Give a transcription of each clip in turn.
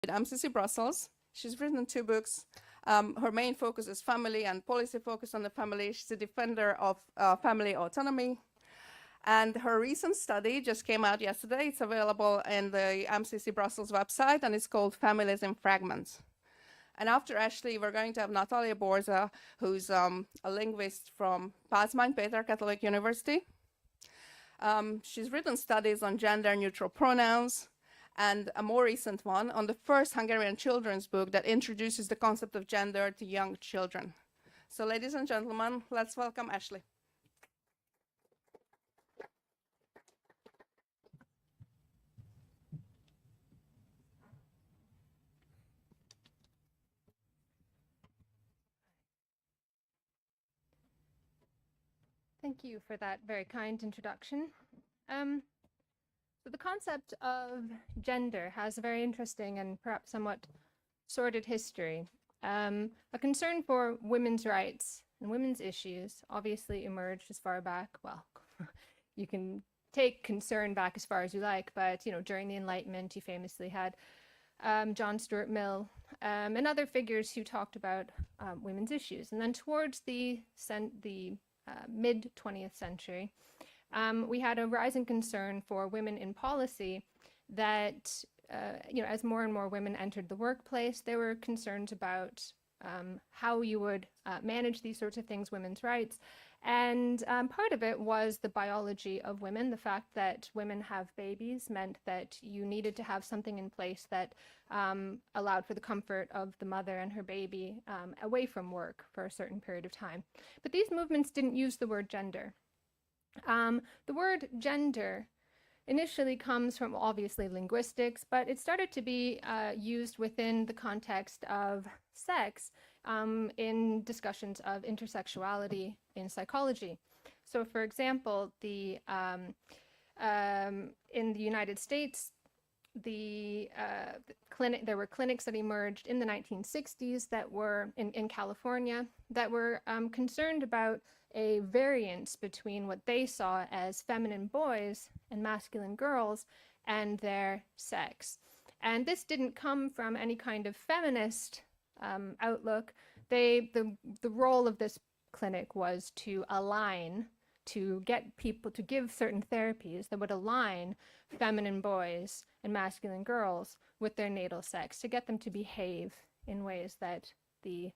With MCC Brussels. She's written 2 books. Her main focus is family and policy focus on the family. She's a defender of family autonomy. And her recent study just came out yesterday. It's available in the MCC Brussels website, and it's called Families in Fragments. And after Ashley, we're going to have Nátalia Borza, who's a linguist from Pázmány, Péter Catholic University. She's written studies on gender-neutral pronouns, and a more recent one on the first Hungarian children's book that introduces the concept of gender to young children. So ladies and gentlemen, let's welcome Ashley. Thank you for that very kind introduction. So the concept of gender has a very interesting and perhaps somewhat sordid history. A concern for women's rights and women's issues obviously emerged as far back, well, you can take concern back as far as you like, but during the Enlightenment, you famously had John Stuart Mill and other figures who talked about women's issues. And then towards the mid-20th century, we had a rising concern for women in policy that, as more and more women entered the workplace, there were concerns about how you would manage these sorts of things, women's rights. And part of it was the biology of women. The fact that women have babies meant that you needed to have something in place that allowed for the comfort of the mother and her baby away from work for a certain period of time. But these movements didn't use the word gender. The word gender initially comes from obviously linguistics, but it started to be used within the context of sex in discussions of intersexuality in psychology. So, for example, in the United States, there were clinics that emerged in the 1960s that were in California that were concerned about a variance between what they saw as feminine boys and masculine girls and their sex. And this didn't come from any kind of feminist outlook. The role of this clinic was to align, to get people to give certain therapies that would align feminine boys and masculine girls with their natal sex, to get them to behave in ways that the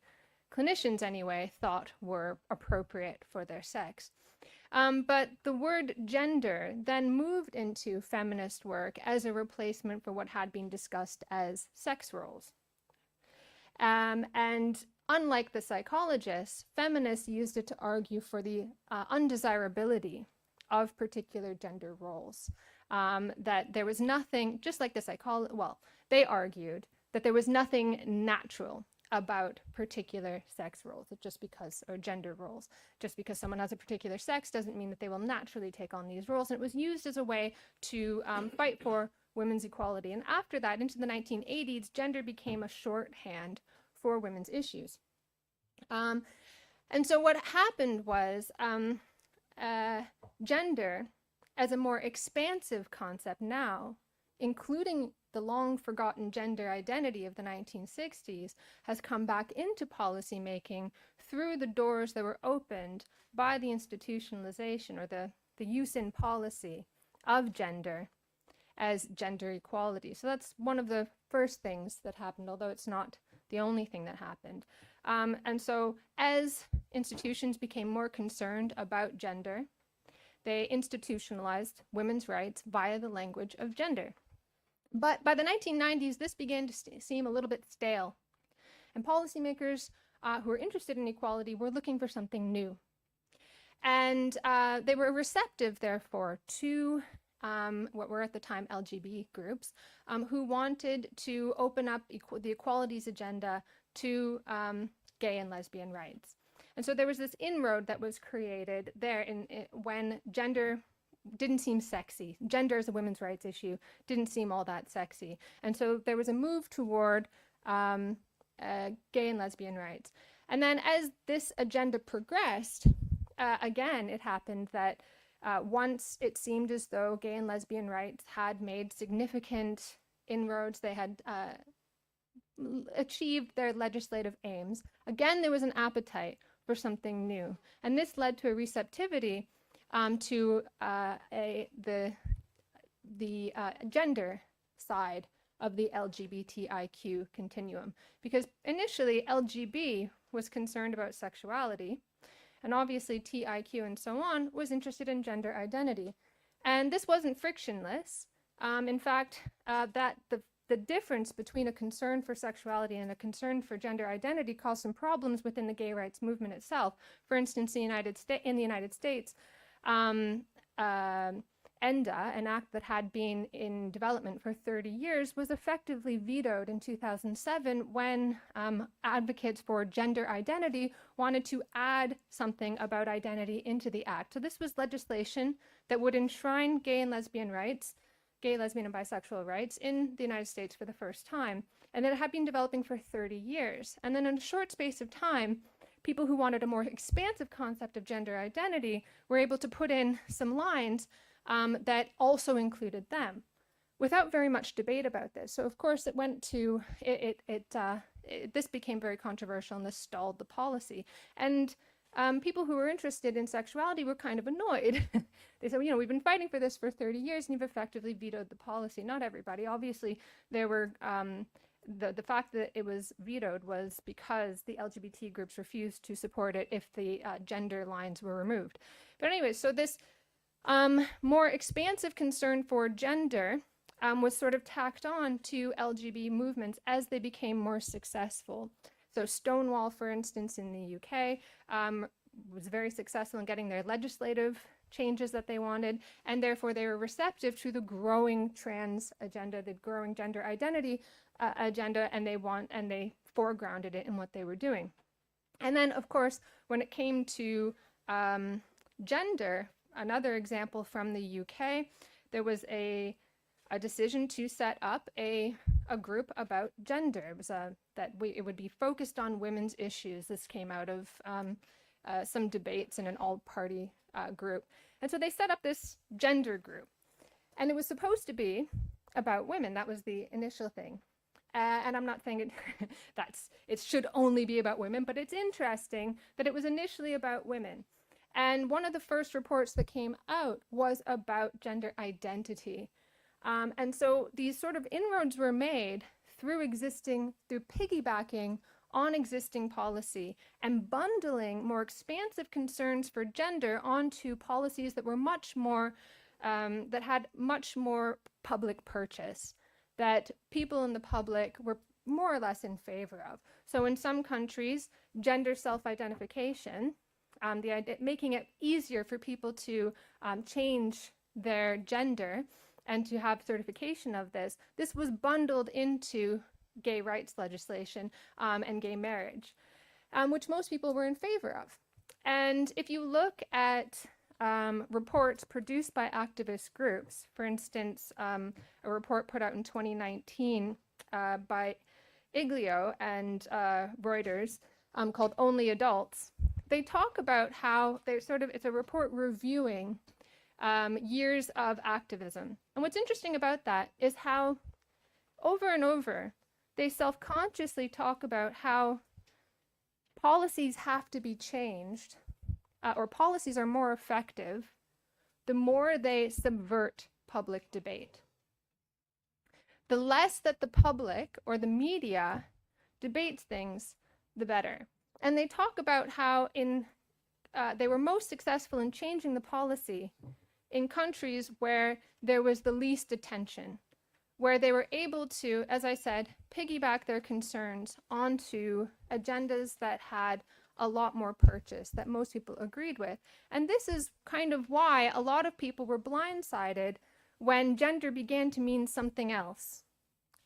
clinicians anyway thought were appropriate for their sex. But the word gender then moved into feminist work as a replacement for what had been discussed as sex roles. And unlike the psychologists, feminists used it to argue for the undesirability of particular gender roles. That there was nothing, just like the psychologists, well, they argued that there was nothing natural about particular sex roles, or gender roles. Just because someone has a particular sex doesn't mean that they will naturally take on these roles. And it was used as a way to fight for women's equality. And after that, into the 1980s, gender became a shorthand for women's issues. And so what happened was gender, as a more expansive concept now, including the long-forgotten gender identity of the 1960s, has come back into policymaking through the doors that were opened by the institutionalization or the use in policy of gender as gender equality. So that's one of the first things that happened, although it's not the only thing that happened. And so as institutions became more concerned about gender, they institutionalized women's rights via the language of gender. But by the 1990s, this began to seem a little bit stale. And policymakers who were interested in equality were looking for something new. And they were receptive, therefore, to what were at the time LGBT groups, who wanted to open up the equalities agenda to gay and lesbian rights. And so there was this inroad that was created there when gender didn't seem sexy. Gender as a women's rights issue didn't seem all that sexy. And so there was a move toward gay and lesbian rights. And then as this agenda progressed, again, it happened that once it seemed as though gay and lesbian rights had made significant inroads, they had achieved their legislative aims, again, there was an appetite for something new. And this led to a receptivity to the gender side of the LGBTIQ continuum. Because initially, LGB was concerned about sexuality, and obviously TIQ and so on was interested in gender identity. And this wasn't frictionless. In fact, the difference between a concern for sexuality and a concern for gender identity caused some problems within the gay rights movement itself. For instance, in the United States, ENDA, an act that had been in development for 30 years, was effectively vetoed in 2007 when advocates for gender identity wanted to add something about identity into the act. So this was legislation that would enshrine gay and lesbian rights, gay, lesbian, and bisexual rights in the United States for the first time. And it had been developing for 30 years. And then in a short space of time, people who wanted a more expansive concept of gender identity were able to put in some lines that also included them without very much debate about this. So of course it went to, this became very controversial and this stalled the policy. And people who were interested in sexuality were kind of annoyed. They said, we've been fighting for this for 30 years and you've effectively vetoed the policy. Not everybody. Obviously, there were, the fact that it was vetoed was because the LGBT groups refused to support it if the gender lines were removed. But anyway, so this more expansive concern for gender was sort of tacked on to LGBT movements as they became more successful. So Stonewall, for instance, in the UK, was very successful in getting their legislative changes that they wanted, and therefore they were receptive to the growing trans agenda, the growing gender identity agenda, and they foregrounded it in what they were doing. And then, of course, when it came to gender, another example from the UK, there was a decision to set up a group about gender. It was it would be focused on women's issues. This came out of some debates in an all-party group. And so they set up this gender group. And it was supposed to be about women. That was the initial thing. And I'm not saying it should only be about women, but it's interesting that it was initially about women. And one of the first reports that came out was about gender identity. And so these sort of inroads were made through piggybacking on existing policy and bundling more expansive concerns for gender onto policies that were much more, that had much more public purchase, that people in the public were more or less in favor of. So in some countries, gender self-identification, making it easier for people to change their gender and to have certification of this was bundled into gay rights legislation and gay marriage, which most people were in favor of. And if you look at reports produced by activist groups, for instance, a report put out in 2019 by Iglio and Reuters called Only Adults, they talk about how it's a report reviewing years of activism. And what's interesting about that is how over and over they self-consciously talk about how policies have to be changed or policies are more effective the more they subvert public debate. The less that the public or the media debates things, the better. And they talk about how they were most successful in changing the policy in countries where there was the least attention, where they were able to, as I said, piggyback their concerns onto agendas that had a lot more purchase, that most people agreed with. And this is kind of why a lot of people were blindsided when gender began to mean something else.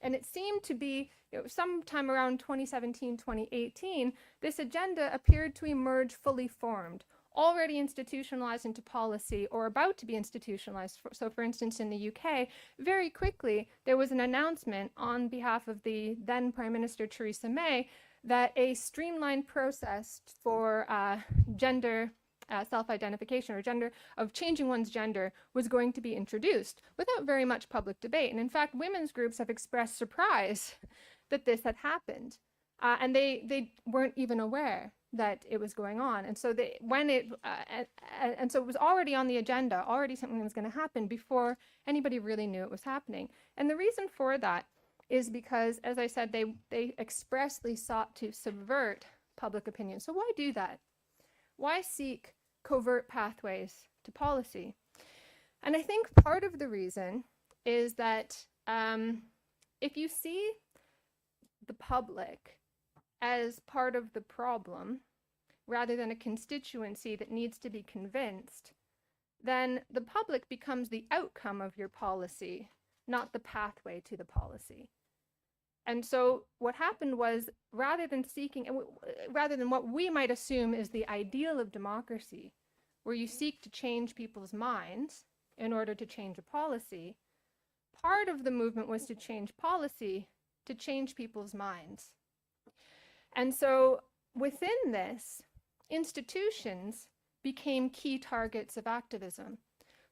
And it seemed to be, sometime around 2017, 2018, this agenda appeared to emerge fully formed, already institutionalized into policy or about to be institutionalized. So for instance, in the UK, very quickly, there was an announcement on behalf of the then Prime Minister Theresa May that a streamlined process for gender self-identification or of changing one's gender was going to be introduced without very much public debate. And in fact, women's groups have expressed surprise that this had happened. And they weren't even aware that it was going on. And so and so it was already on the agenda, already something was going to happen before anybody really knew it was happening. And the reason for that is because, as I said, they expressly sought to subvert public opinion. So why do that? Why seek covert pathways to policy? And I think part of the reason is that if you see the public as part of the problem, rather than a constituency that needs to be convinced, then the public becomes the outcome of your policy, not the pathway to the policy. And so what happened was, rather than what we might assume is the ideal of democracy, where you seek to change people's minds in order to change a policy, part of the movement was to change policy to change people's minds. And so within this, institutions became key targets of activism.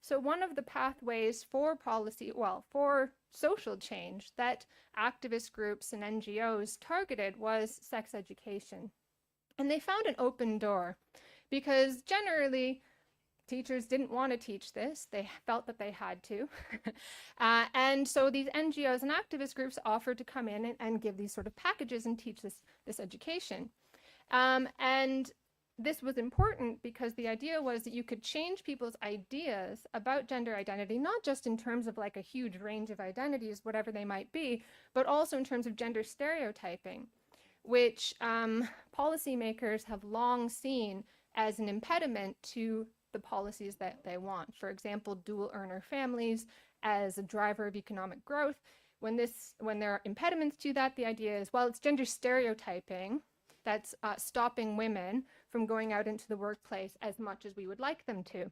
So one of the pathways for policy, for social change that activist groups and NGOs targeted was sex education. And they found an open door because generally teachers didn't want to teach this. They felt that they had to. And so these NGOs and activist groups offered to come in and give these sort of packages and teach this education. And this was important because the idea was that you could change people's ideas about gender identity, not just in terms of like a huge range of identities, whatever they might be, but also in terms of gender stereotyping, which policymakers have long seen as an impediment to the policies that they want. For example, dual earner families as a driver of economic growth. When there are impediments to that, the idea is, well, it's gender stereotyping that's stopping women from going out into the workplace as much as we would like them to.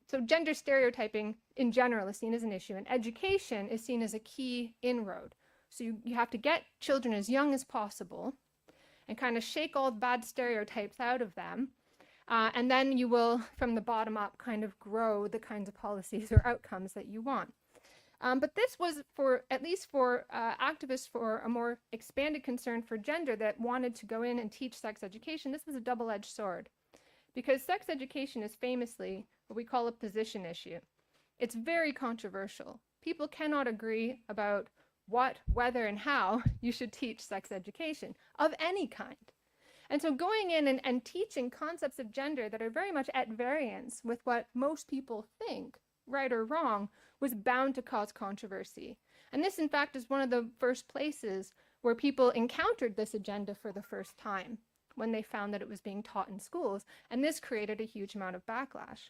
So gender stereotyping in general is seen as an issue, and education is seen as a key inroad. So you have to get children as young as possible and kind of shake all the bad stereotypes out of them. And then you will, from the bottom up, kind of grow the kinds of policies or outcomes that you want. But this was, at least for activists for a more expanded concern for gender that wanted to go in and teach sex education, this was a double-edged sword. Because sex education is famously what we call a position issue. It's very controversial. People cannot agree about what, whether, and how you should teach sex education of any kind. And so going in and teaching concepts of gender that are very much at variance with what most people think, right or wrong, was bound to cause controversy. And this, in fact, is one of the first places where people encountered this agenda for the first time, when they found that it was being taught in schools. And this created a huge amount of backlash.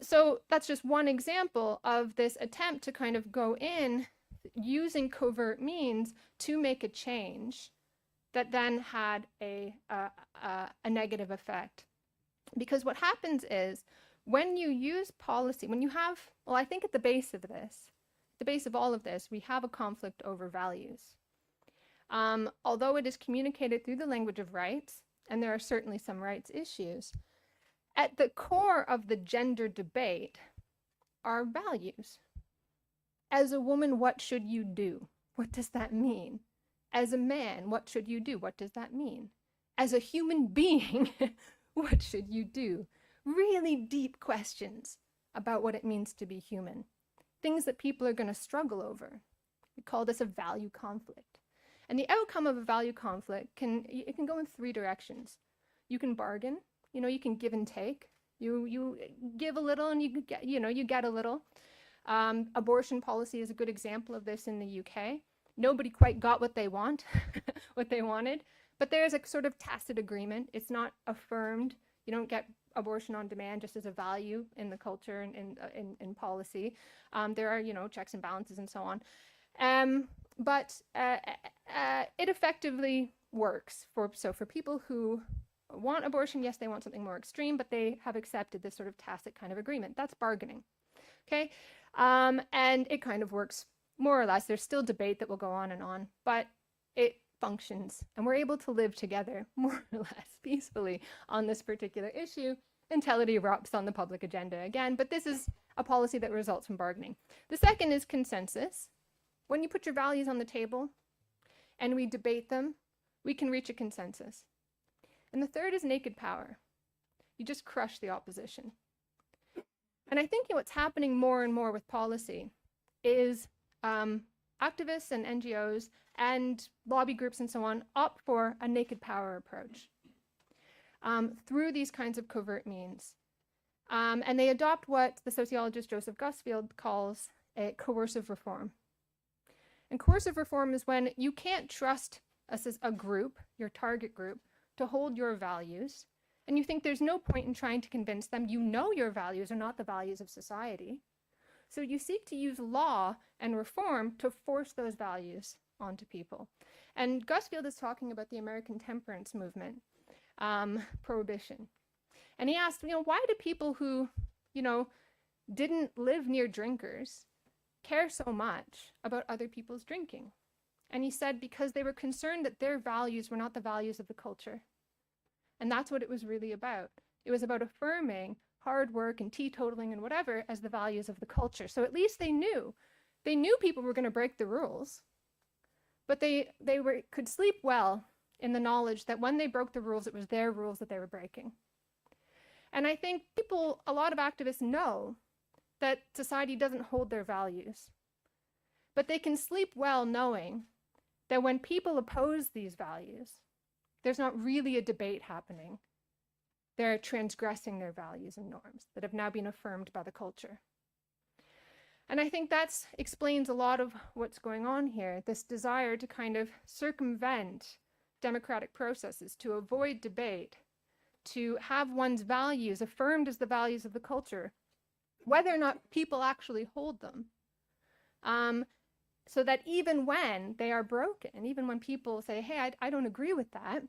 So that's just one example of this attempt to kind of go in using covert means to make a change that then had a negative effect. Because what happens is, when you use policy, when you have, well, I think at the base of all of this, we have a conflict over values. Although it is communicated through the language of rights, and there are certainly some rights issues, at the core of the gender debate are values. As a woman, what should you do? What does that mean? As a man, what should you do? What does that mean? As a human being, what should you do? Really deep questions about what it means to be human. Things that people are going to struggle over. We call this a value conflict. And the outcome of a value conflict can go in three directions. You can bargain, you can give and take. You give a little and you get a little. Abortion policy is a good example of this in the UK. Nobody quite got what they wanted, but there's a sort of tacit agreement. It's not affirmed. You don't get abortion on demand just as a value in the culture and in policy. There are, checks and balances and so on. But it effectively works for people who want abortion. Yes, they want something more extreme, but they have accepted this sort of tacit kind of agreement. That's bargaining. Okay. And it kind of works more or less. There's still debate that will go on, but it functions, and we're able to live together more or less peacefully on this particular issue until it erupts on the public agenda again. But this is a policy that results from bargaining. The second is consensus. When you put your values on the table, and we debate them, we can reach a consensus. And the third is naked power. You just crush the opposition. And I think what's happening more and more with policy is activists and NGOs and lobby groups and so on opt for a naked power approach through these kinds of covert means. And they adopt what the sociologist Joseph Gusfield calls a coercive reform. And coercive reform is when you can't trust a group, your target group, to hold your values, and you think there's no point in trying to convince them. You know your values are not the values of society. So you seek to use law and reform to force those values onto people. And Gusfield is talking about the American temperance movement, prohibition. And he asked, why do people who, didn't live near drinkers care so much about other people's drinking? And he said because they were concerned that their values were not the values of the culture. And that's what it was really about. It was about affirming hard work and teetotaling and whatever as the values of the culture. So at least they knew. They knew people were going to break the rules, but they could sleep well in the knowledge that when they broke the rules, it was their rules that they were breaking. And I think a lot of activists know that society doesn't hold their values, but they can sleep well knowing that when people oppose these values, there's not really a debate happening. They're transgressing their values and norms that have now been affirmed by the culture. And I think that explains a lot of what's going on here, this desire to kind of circumvent democratic processes, to avoid debate, to have one's values affirmed as the values of the culture, whether or not people actually hold them. So that even when they are broken, even when people say, hey, I don't agree with that,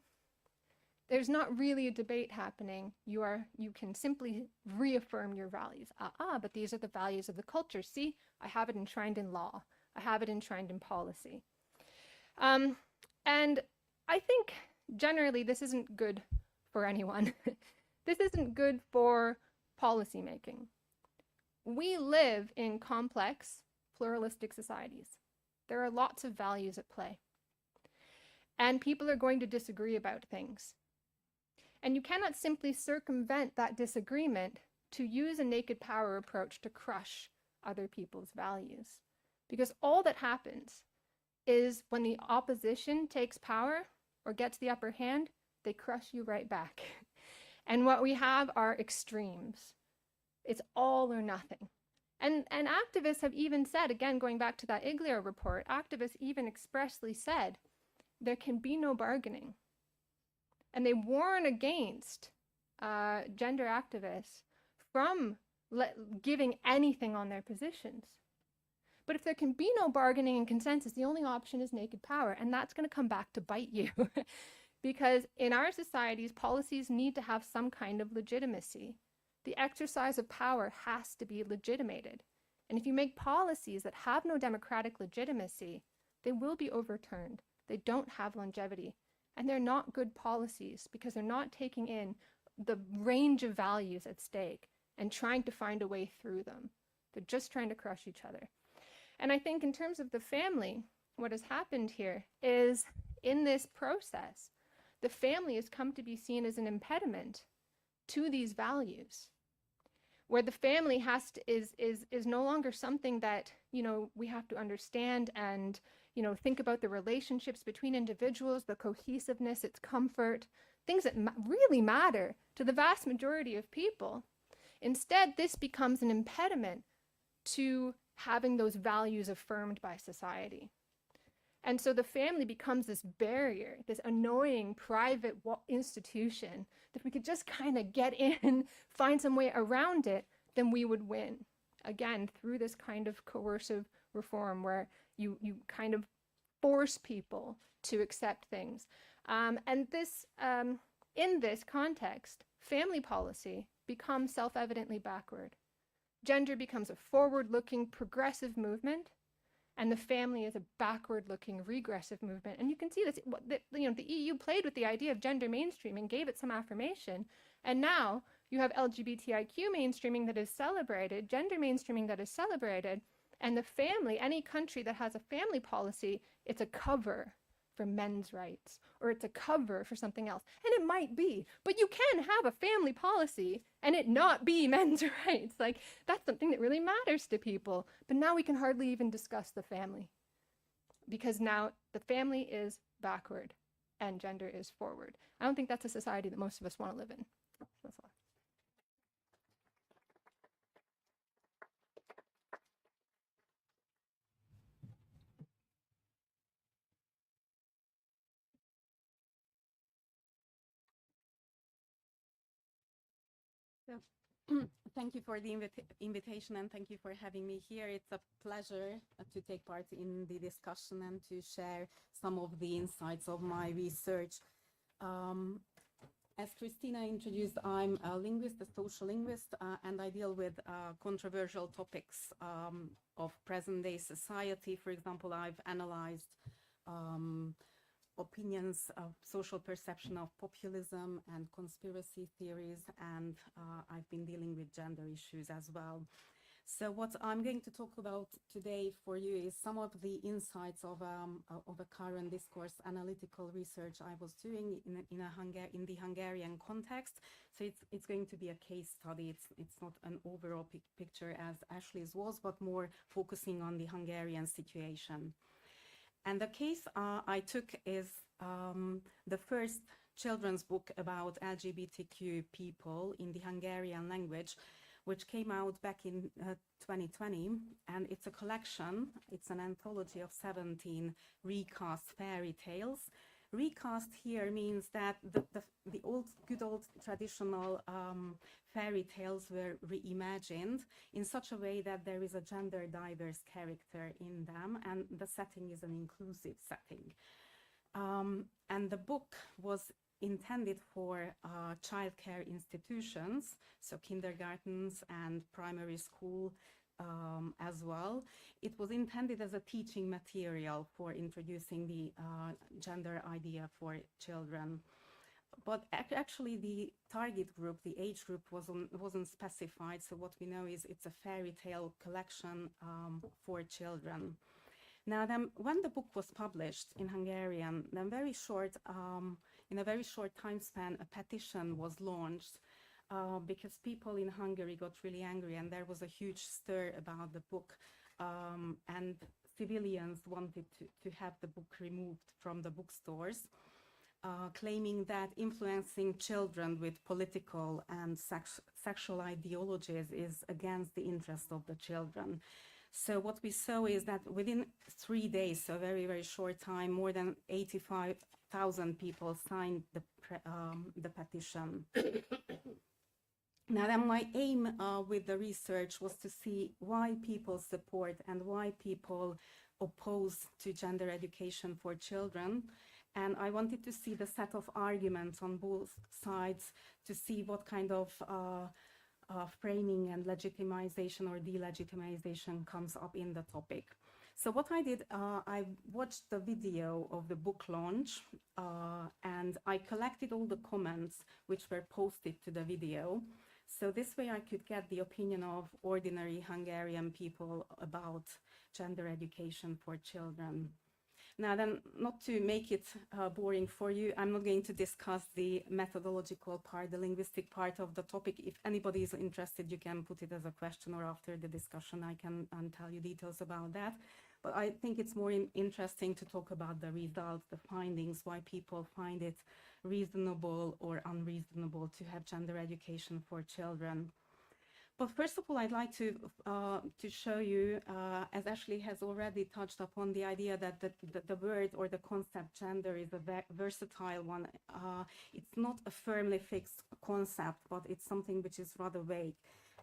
there's not really a debate happening. You can simply reaffirm your values. But these are the values of the culture. See, I have it enshrined in law. I have it enshrined in policy. And I think generally this isn't good for anyone. This isn't good for policymaking. We live in complex, pluralistic societies. There are lots of values at play. And people are going to disagree about things. And you cannot simply circumvent that disagreement to use a naked power approach to crush other people's values. Because all that happens is when the opposition takes power or gets the upper hand, they crush you right back. And what we have are extremes. It's all or nothing. And activists have even said, again, going back to that Iglio report, activists even expressly said, there can be no bargaining. And they warn against gender activists from giving anything on their positions. But if there can be no bargaining and consensus, the only option is naked power. And that's going to come back to bite you. Because in our societies, policies need to have some kind of legitimacy. The exercise of power has to be legitimated. And if you make policies that have no democratic legitimacy, they will be overturned. They don't have longevity. And they're not good policies because they're not taking in the range of values at stake and trying to find a way through them. They're just trying to crush each other. And I think in terms of the family, what has happened here is in this process, the family has come to be seen as an impediment to these values, where the family is no longer something that, we have to understand and, think about the relationships between individuals, the cohesiveness, its comfort, things that really matter to the vast majority of people. Instead, this becomes an impediment to having those values affirmed by society. And so the family becomes this barrier, this annoying private institution that if we could just kind of get in, find some way around it, then we would win. Again, through this kind of coercive reform where you kind of force people to accept things. And this, in this context, family policy becomes self-evidently backward. Gender becomes a forward-looking, progressive movement, and the family is a backward-looking, regressive movement. And you can see this, the EU played with the idea of gender mainstreaming, gave it some affirmation, and now you have LGBTIQ mainstreaming that is celebrated, gender mainstreaming that is celebrated, and the family, any country that has a family policy, it's a cover for men's rights, or it's a cover for something else. And it might be, but you can have a family policy and it not be men's rights. Like, that's something that really matters to people. But now we can hardly even discuss the family, because now the family is backward and gender is forward. I don't think that's a society that most of us want to live in. That's all. Thank you for the invitation, and thank you for having me here. It's a pleasure to take part in the discussion and to share some of the insights of my research. As Christina introduced, I'm a linguist, a social linguist, and I deal with controversial topics of present-day society. For example, I've analyzed opinions of social perception of populism and conspiracy theories, and I've been dealing with gender issues as well. So what I'm going to talk about today for you is some of the insights of a current discourse analytical research I was doing in the Hungarian context. So it's going to be a case study. It's not an overall picture as Ashley's was, but more focusing on the Hungarian situation. And the case I took is the first children's book about LGBTQ people in the Hungarian language, which came out back in 2020. And it's a collection, it's an anthology of 17 recast fairy tales. Recast here means that the good old traditional fairy tales were reimagined in such a way that there is a gender diverse character in them, and the setting is an inclusive setting. And the book was intended for childcare institutions, so kindergartens and primary school as well. It was intended as a teaching material for introducing the gender idea for children. But actually the target group, the age group wasn't specified. So what we know is it's a fairy tale collection for children. Now then, when the book was published in Hungarian, then in a very short time span, a petition was launched because people in Hungary got really angry, and there was a huge stir about the book, and civilians wanted to have the book removed from the bookstores, claiming that influencing children with political and sexual ideologies is against the interest of the children. So what we saw is that within 3 days, so a very, very short time, more than 85,000 people signed the petition. Now then, my aim with the research was to see why people support and why people oppose to gender education for children. And I wanted to see the set of arguments on both sides to see what kind of framing and legitimization or delegitimization comes up in the topic. So what I did, I watched the video of the book launch, and I collected all the comments which were posted to the video. So this way I could get the opinion of ordinary Hungarian people about gender education for children. Now then, not to make it boring for you, I'm not going to discuss the methodological part, the linguistic part of the topic. If anybody is interested, you can put it as a question, or after the discussion I can tell you details about that. But I think it's more interesting to talk about the results, the findings, why people find it reasonable or unreasonable to have gender education for children. But first of all, I'd like to show you, as Ashley has already touched upon, the idea that the word or the concept gender is a versatile one. It's not a firmly fixed concept, but it's something which is rather vague.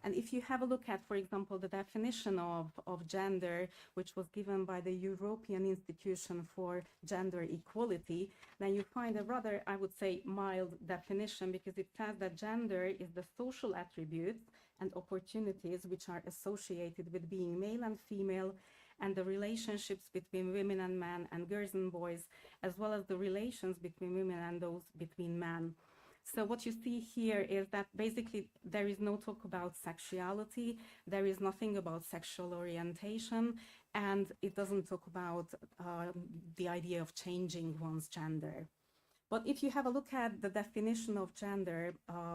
And if you have a look at, for example, the definition of gender, which was given by the European Institution for Gender Equality, then you find a rather, I would say, mild definition, because it says that gender is the social attributes and opportunities which are associated with being male and female, and the relationships between women and men and girls and boys, as well as the relations between women and those between men. So what you see here is that basically there is no talk about sexuality, there is nothing about sexual orientation, and it doesn't talk about the idea of changing one's gender. But if you have a look at the definition of gender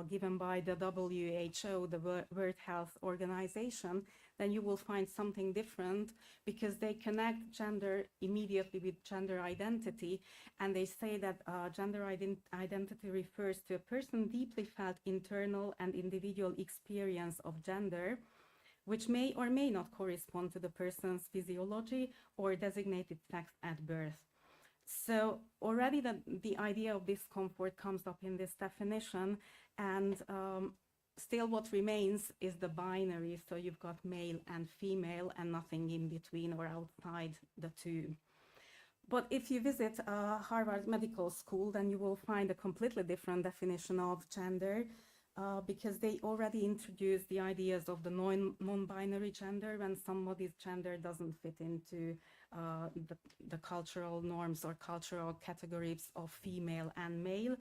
given by the WHO, the World Health Organization, then you will find something different, because they connect gender immediately with gender identity, and they say that gender identity refers to a person's deeply felt internal and individual experience of gender, which may or may not correspond to the person's physiology or designated sex at birth. So already the idea of discomfort comes up in this definition, and still what remains is the binary. So you've got male and female and nothing in between or outside the two. But if you visit Harvard Medical School, then you will find a completely different definition of gender, because they already introduced the ideas of the non-binary gender, when somebody's gender doesn't fit into the cultural norms or cultural categories of female and male.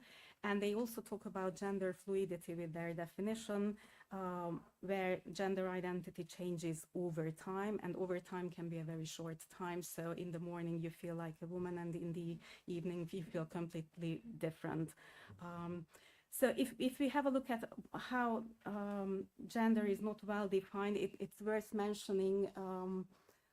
And they also talk about gender fluidity with their definition, where gender identity changes over time, and over time can be a very short time. So in the morning you feel like a woman, and in the evening you feel completely different. So if we have a look at how gender is not well defined, it's worth mentioning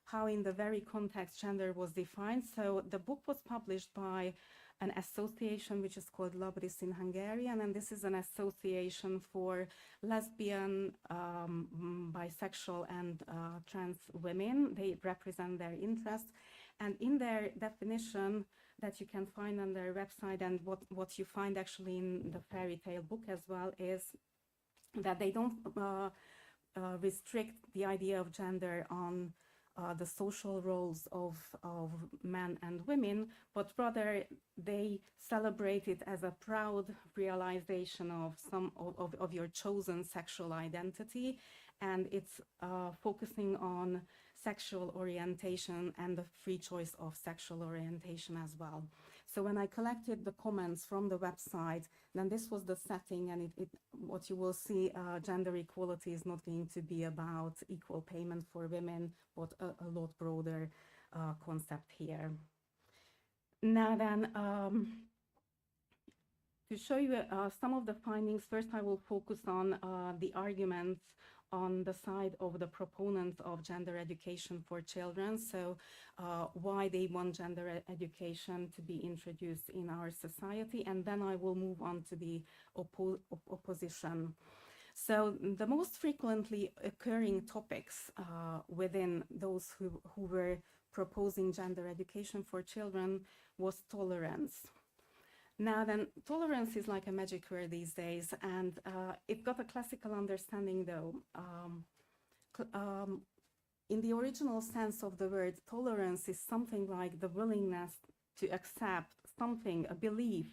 how in the very context gender was defined. So the book was published by an association which is called Labris in Hungarian, and this is an association for lesbian, bisexual and trans women. They represent their interests, and in their definition that you can find on their website, and what you find actually in the fairy tale book as well, is that they don't restrict the idea of gender on the social roles of men and women, but rather they celebrate it as a proud realization of of your chosen sexual identity, and it's focusing on sexual orientation and the free choice of sexual orientation as well. So when I collected the comments from the website, then this was the setting, and what you will see, gender equality is not going to be about equal payment for women, but a lot broader concept here. Now then, to show you some of the findings, first I will focus on the arguments on the side of the proponents of gender education for children. So why they want gender education to be introduced in our society, and then I will move on to the opposition. So the most frequently occurring topics within those who were proposing gender education for children was tolerance. Now then, tolerance is like a magic word these days, and it got a classical understanding though. In the original sense of the word, tolerance is something like the willingness to accept something, a belief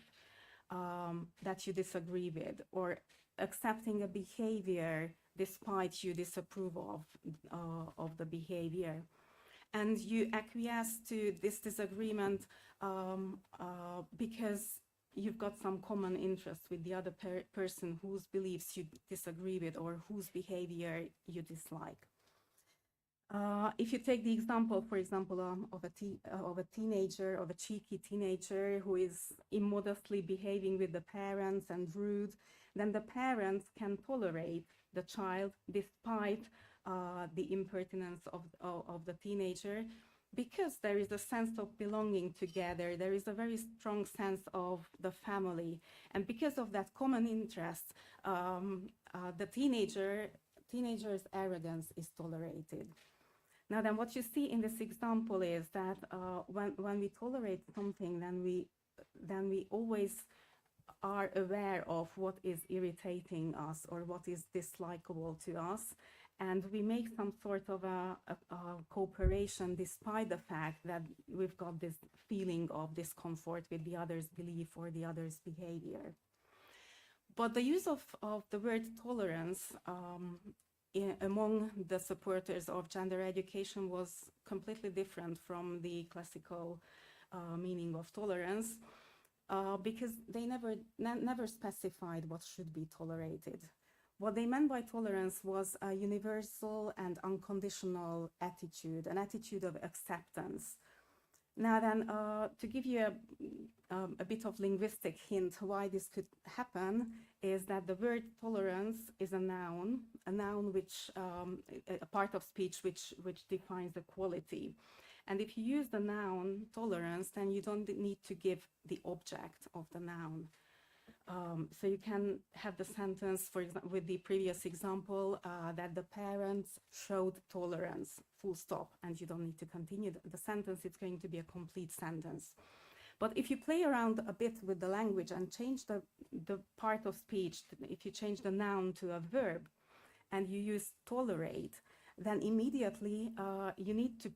that you disagree with, or accepting a behavior despite you disapprove of the behavior. And you acquiesce to this disagreement because you've got some common interest with the other person whose beliefs you disagree with or whose behavior you dislike. If you take the example, for example, of a teenager, of a cheeky teenager who is immodestly behaving with the parents and rude, then the parents can tolerate the child despite the impertinence of the teenager, because there is a sense of belonging together. There is a very strong sense of the family, and because of that common interest, the teenager's arrogance is tolerated. Now then, what you see in this example is that when we tolerate something, then we always are aware of what is irritating us or what is dislikable to us, and we make some sort of a cooperation despite the fact that we've got this feeling of discomfort with the other's belief or the other's behavior. But the use of the word tolerance among the supporters of gender education was completely different from the classical meaning of tolerance. because they never specified what should be tolerated. What they meant by tolerance was a universal and unconditional attitude, an attitude of acceptance. Now then, to give you a bit of linguistic hint why this could happen is that the word tolerance is a noun which, a part of speech which defines the quality. And if you use the noun tolerance, then you don't need to give the object of the noun. So you can have the sentence, for example, with the previous example, that the parents showed tolerance, full stop, and you don't need to continue the sentence. It's going to be a complete sentence. But if you play around a bit with the language and change the part of speech, if you change the noun to a verb and you use tolerate, then immediately you need to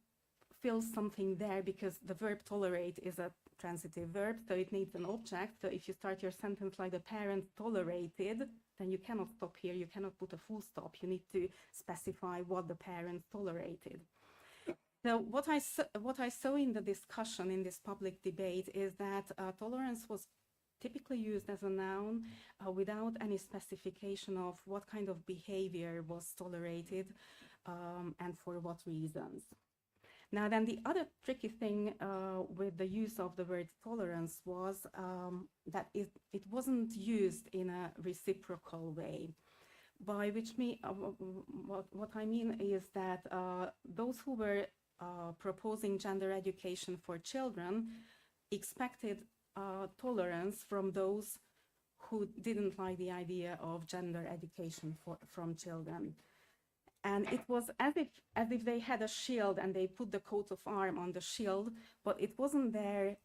fill something there, because the verb tolerate is a transitive verb, so it needs an object. So if you start your sentence like the parents tolerated, then you cannot stop here, you cannot put a full stop. You need to specify what the parents tolerated. So what I saw in the discussion, in this public debate, is that tolerance was typically used as a noun without any specification of what kind of behavior was tolerated and for what reasons. Now then, the other tricky thing with the use of the word tolerance was that it wasn't used in a reciprocal way. By which what I mean is that those who were proposing gender education for children expected tolerance from those who didn't like the idea of gender education from children. And it was as if they had a shield and they put the coat of arms on the shield, but it wasn't their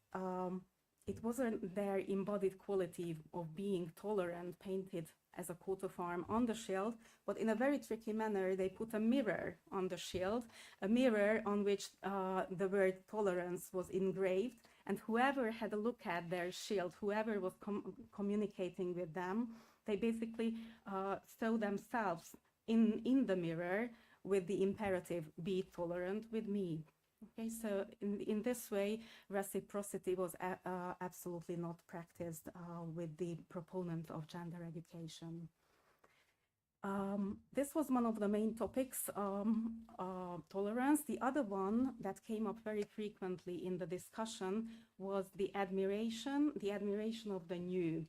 embodied quality of being tolerant painted as a coat of arms on the shield, but in a very tricky manner they put a mirror on the shield, a mirror on which the word tolerance was engraved, and whoever had a look at their shield, whoever was communicating with them, they basically saw themselves in the mirror with the imperative, be tolerant with me. Okay, so in this way, reciprocity was absolutely not practiced with the proponent of gender education. This was one of the main topics, tolerance. The other one that came up very frequently in the discussion was the admiration of the new.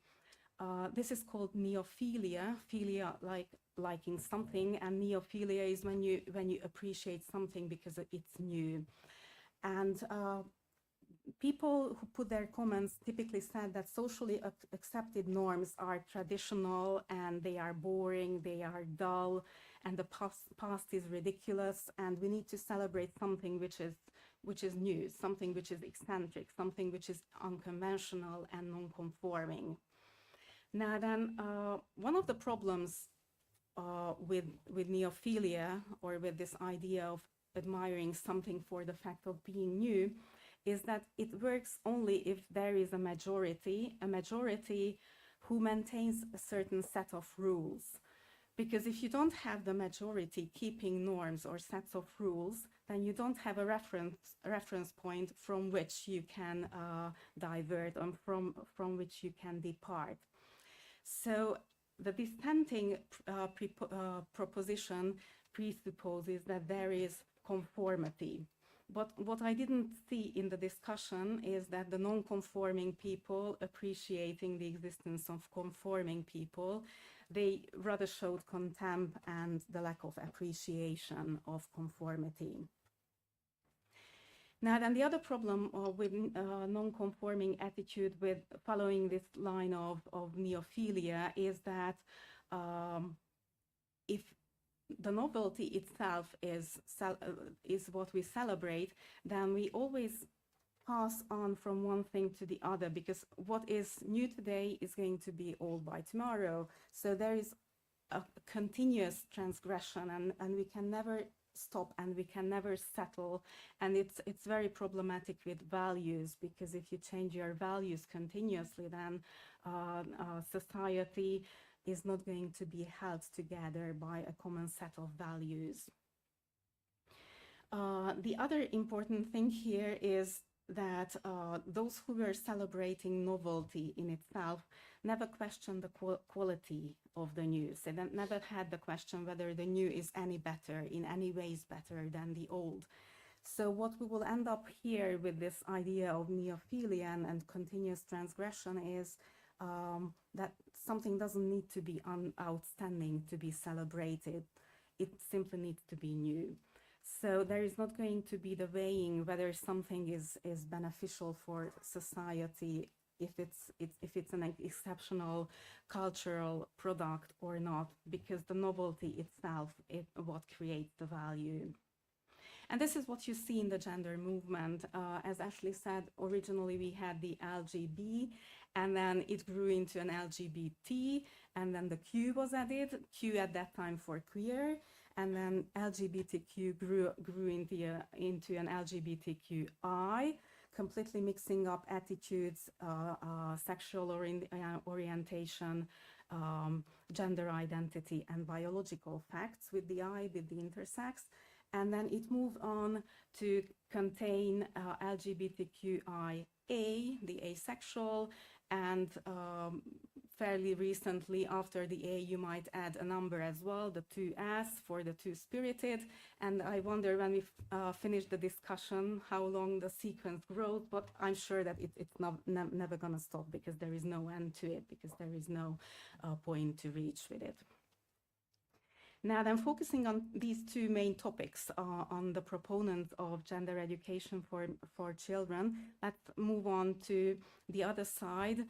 This is called neophilia. Philia, like liking something, and neophilia is when you appreciate something because it's new. And people who put their comments typically said that socially accepted norms are traditional and they are boring, they are dull, and the past is ridiculous, and we need to celebrate something which is new, something which is eccentric, something which is unconventional and non-conforming. Now then, one of the problems with neophilia, or with this idea of admiring something for the fact of being new, is that it works only if there is a majority who maintains a certain set of rules. Because if you don't have the majority keeping norms or sets of rules, then you don't have a reference point from which you can divert and from which you can depart. So the dissenting proposition presupposes that there is conformity. But what I didn't see in the discussion is that the non-conforming people, appreciating the existence of conforming people, they rather showed contempt and the lack of appreciation of conformity. Now then, the other problem with non-conforming attitude with following this line of neophilia is that if the novelty itself is what we celebrate, then we always pass on from one thing to the other, because what is new today is going to be old by tomorrow. So there is a continuous transgression, and we can never stop, and we can never settle. And it's very problematic with values, because if you change your values continuously, then society is not going to be held together by a common set of values. The other important thing here is that those who were celebrating novelty in itself never questioned the quality of the new. So they never had the question whether the new is any better, in any ways better than the old. So what we will end up here with this idea of neophilia and continuous transgression is that something doesn't need to be outstanding to be celebrated. It simply needs to be new. So there is not going to be the weighing whether something is beneficial for society, if it's an exceptional cultural product or not, because the novelty itself is what creates the value. And this is what you see in the gender movement. As Ashley said, originally we had the LGB, and then it grew into an LGBT, and then the Q was added, Q at that time for queer, and then LGBTQ grew into an LGBTQI, completely mixing up attitudes, sexual orientation, gender identity, and biological facts with the I, with the intersex. And then it moved on to contain LGBTQIA, the asexual, and fairly recently after the A, you might add a number as well, the 2S for the two-spirited. And I wonder when we finish the discussion how long the sequence grows, but I'm sure that it's never going to stop because there is no end to it, because there is no point to reach with it. Now then, focusing on these two main topics, on the proponents of gender education for children, let's move on to the other side.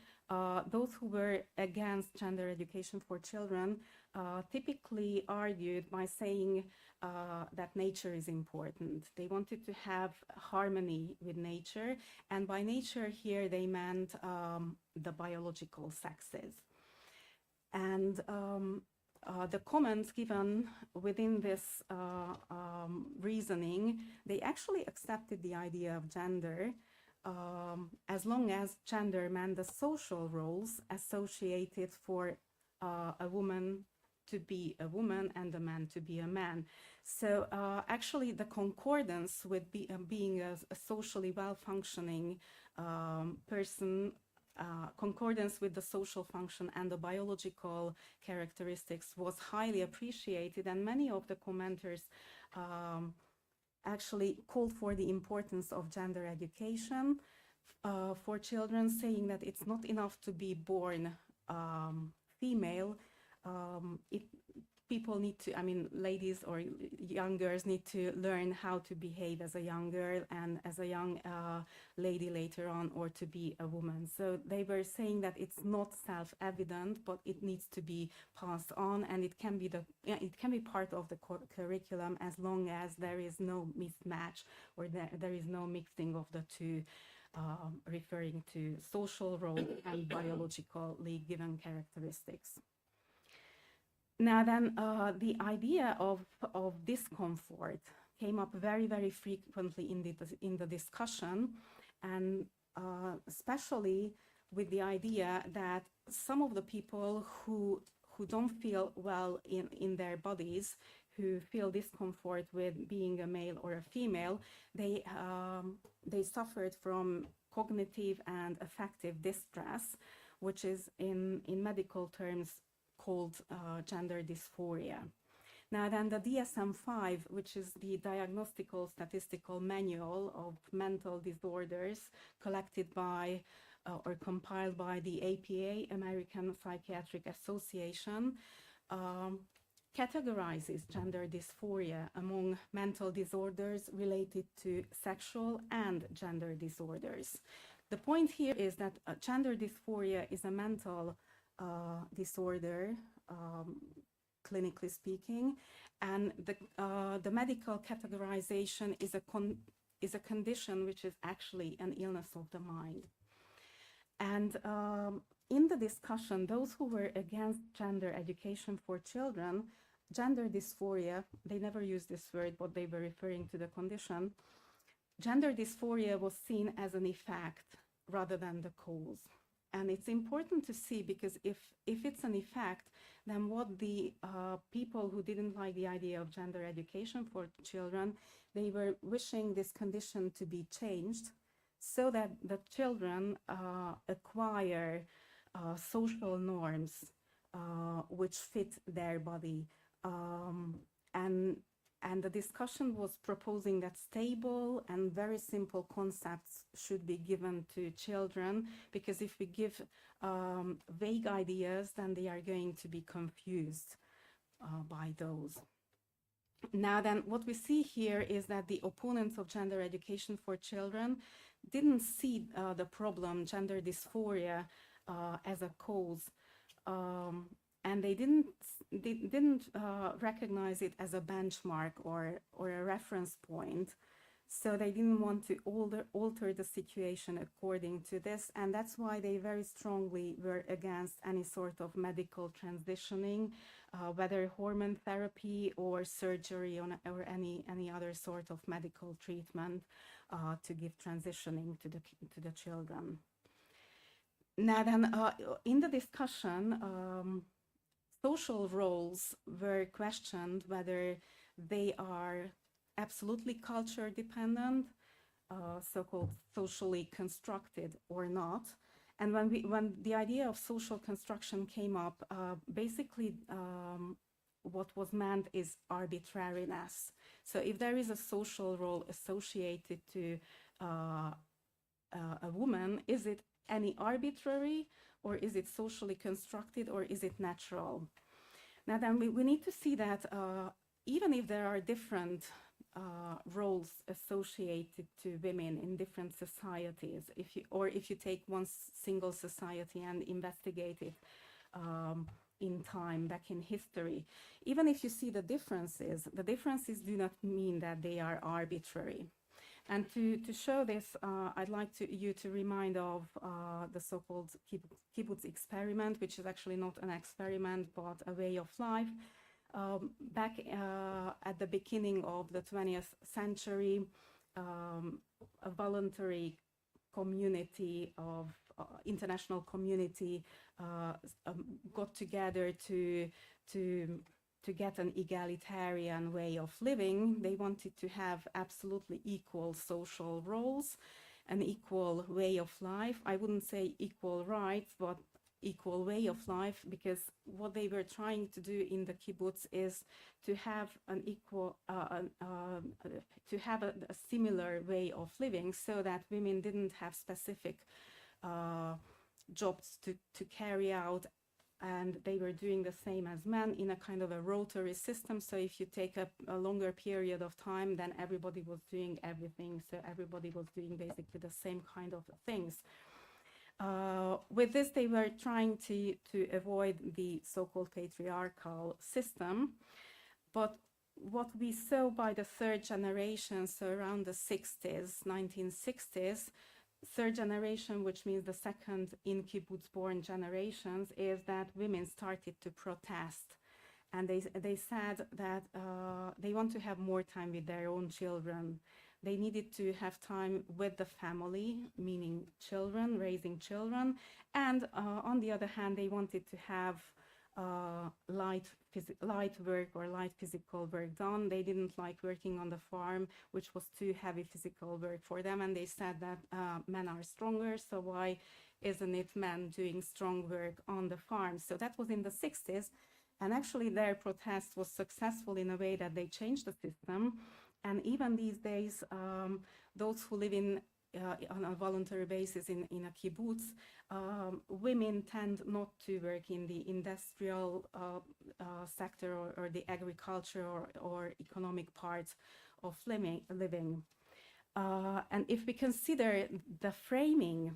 Those who were against gender education for children typically argued by saying that nature is important. They wanted to have harmony with nature, and by nature here they meant the biological sexes. And the comments given within this reasoning, they actually accepted the idea of gender as long as gender meant the social roles associated for a woman to be a woman and a man to be a man. So actually the concordance with being a socially well-functioning person, concordance with the social function and the biological characteristics was highly appreciated, and many of the commenters actually called for the importance of gender education for children, saying that it's not enough to be born female. People need to, I mean, ladies or young girls need to learn how to behave as a young girl and as a young lady later on, or to be a woman. So they were saying that it's not self-evident, but it needs to be passed on, and it can be part of the curriculum as long as there is no mismatch, or there is no mixing of the two, referring to social role and biologically given characteristics. Now then, the idea of discomfort came up very, very frequently in the discussion, and especially with the idea that some of the people who don't feel well in their bodies, who feel discomfort with being a male or a female, they suffered from cognitive and affective distress, which is in medical terms called gender dysphoria. Now then, the DSM-5, which is the Diagnostical Statistical Manual of Mental Disorders, collected by or compiled by the APA, American Psychiatric Association, categorizes gender dysphoria among mental disorders related to sexual and gender disorders. The point here is that gender dysphoria is a mental disorder, clinically speaking, and the medical categorization is a condition which is actually an illness of the mind. And in the discussion, those who were against gender education for children, gender dysphoria, they never used this word, but they were referring to the condition. Gender dysphoria was seen as an effect rather than the cause. And it's important to see, because if it's an effect, then what the people who didn't like the idea of gender education for children, they were wishing this condition to be changed so that the children acquire social norms which fit their body. And the discussion was proposing that stable and very simple concepts should be given to children, because if we give vague ideas, then they are going to be confused by those. Now then, what we see here is that the opponents of gender education for children didn't see the problem, gender dysphoria, as a cause. And they didn't recognize it as a benchmark or a reference point. So they didn't want to alter the situation according to this. And that's why they very strongly were against any sort of medical transitioning, whether hormone therapy or surgery or any other sort of medical treatment to give transitioning to the children. Now then, in the discussion, social roles were questioned, whether they are absolutely culture dependent, so-called socially constructed, or not. And when the idea of social construction came up, basically what was meant is arbitrariness. So if there is a social role associated to a woman, is it any arbitrary, or is it socially constructed, or is it natural? Now then, we need to see that even if there are different roles associated to women in different societies, if you take one single society and investigate it in time, back in history, even if you see the differences do not mean that they are arbitrary. And to show this, I'd like you to remind of the so-called kibbutz experiment, which is actually not an experiment, but a way of life. Back at the beginning of the 20th century, a voluntary community of international community got together to get an egalitarian way of living. They wanted to have absolutely equal social roles, an equal way of life. I wouldn't say equal rights, but equal way of life, because what they were trying to do in the kibbutz is to have an equal, to have a similar way of living, so that women didn't have specific jobs to carry out, and they were doing the same as men in a kind of a rotary system. So if you take a longer period of time, then everybody was doing everything. So everybody was doing basically the same kind of things. With this, they were trying to avoid the so-called patriarchal system. But what we saw by the third generation, so around the 60s, 1960s, third generation, which means the second in kibbutz-born generations, is that women started to protest. And they said that they want to have more time with their own children. They needed to have time with the family, meaning children, raising children. And on the other hand, they wanted to have light work or light physical work done. They didn't like working on the farm, which was too heavy physical work for them. And they said that men are stronger, so why isn't it men doing strong work on the farm? So that was in the 60s. And actually their protest was successful in a way that they changed the system. And even these days, those who live on a voluntary basis in a kibbutz, women tend not to work in the industrial sector or the agriculture or economic part of living. And if we consider the framing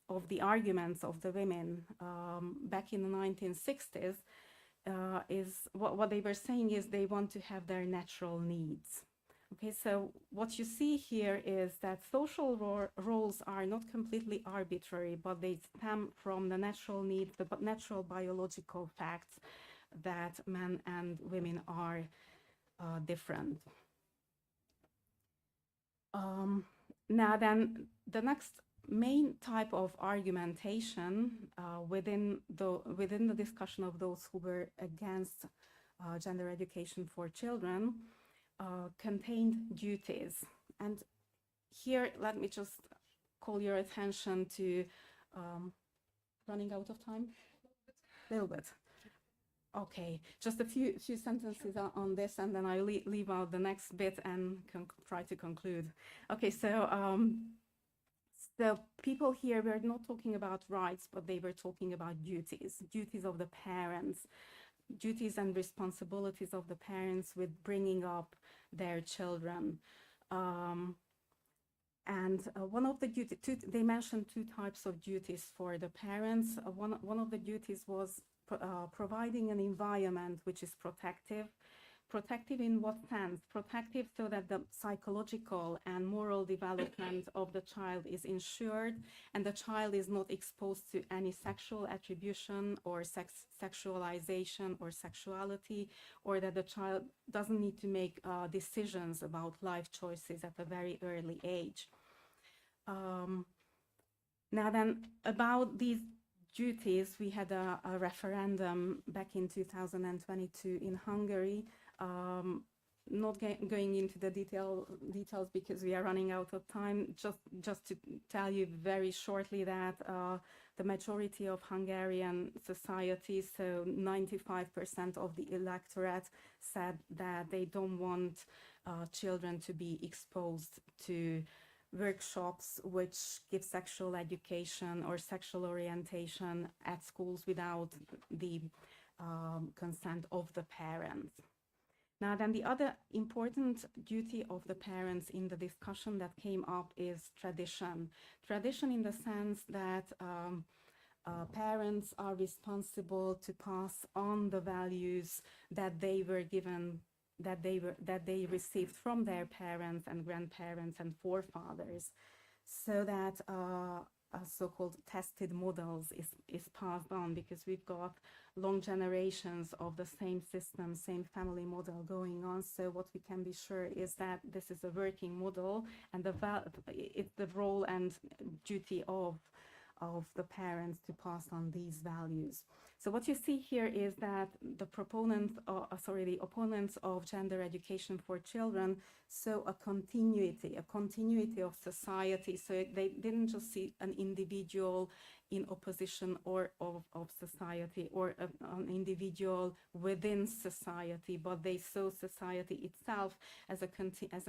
of the arguments of the women back in the 1960s, is what they were saying is they want to have their natural needs. Okay, so what you see here is that social roles are not completely arbitrary, but they stem from the natural needs, the natural biological facts that men and women are different. Now then, the next main type of argumentation within the discussion of those who were against gender education for children contained duties. And here, let me just call your attention to running out of time? A little bit. Okay, just a few sentences on this, and then I'll leave out the next bit and try to conclude. Okay, so the people here were not talking about rights, but they were talking about duties of the parents, duties and responsibilities of the parents with bringing up their children. One of the duties, they mentioned two types of duties for the parents. One of the duties was providing an environment which is protective. Protective in what sense? Protective so that the psychological and moral development of the child is ensured and the child is not exposed to any sexual attribution or sexualization or sexuality, or that the child doesn't need to make decisions about life choices at a very early age. Now then, about these duties, we had a referendum back in 2022 in Hungary. Not going into the details because we are running out of time, just to tell you very shortly that the majority of Hungarian society, so 95% of the electorate, said that they don't want children to be exposed to workshops which give sexual education or sexual orientation at schools without the consent of the parents. Now then, the other important duty of the parents in the discussion that came up is tradition. Tradition in the sense that parents are responsible to pass on the values that they were given, that they received from their parents and grandparents and forefathers, so that so-called tested models is passed on, because we've got long generations of the same system, same family model going on. So what we can be sure is that this is a working model, and it's the role and duty of the parents to pass on these values. So what you see here is that the opponents of gender education for children saw a continuity of society. So they didn't just see an individual in opposition or of society, or an individual within society, but they saw society itself as a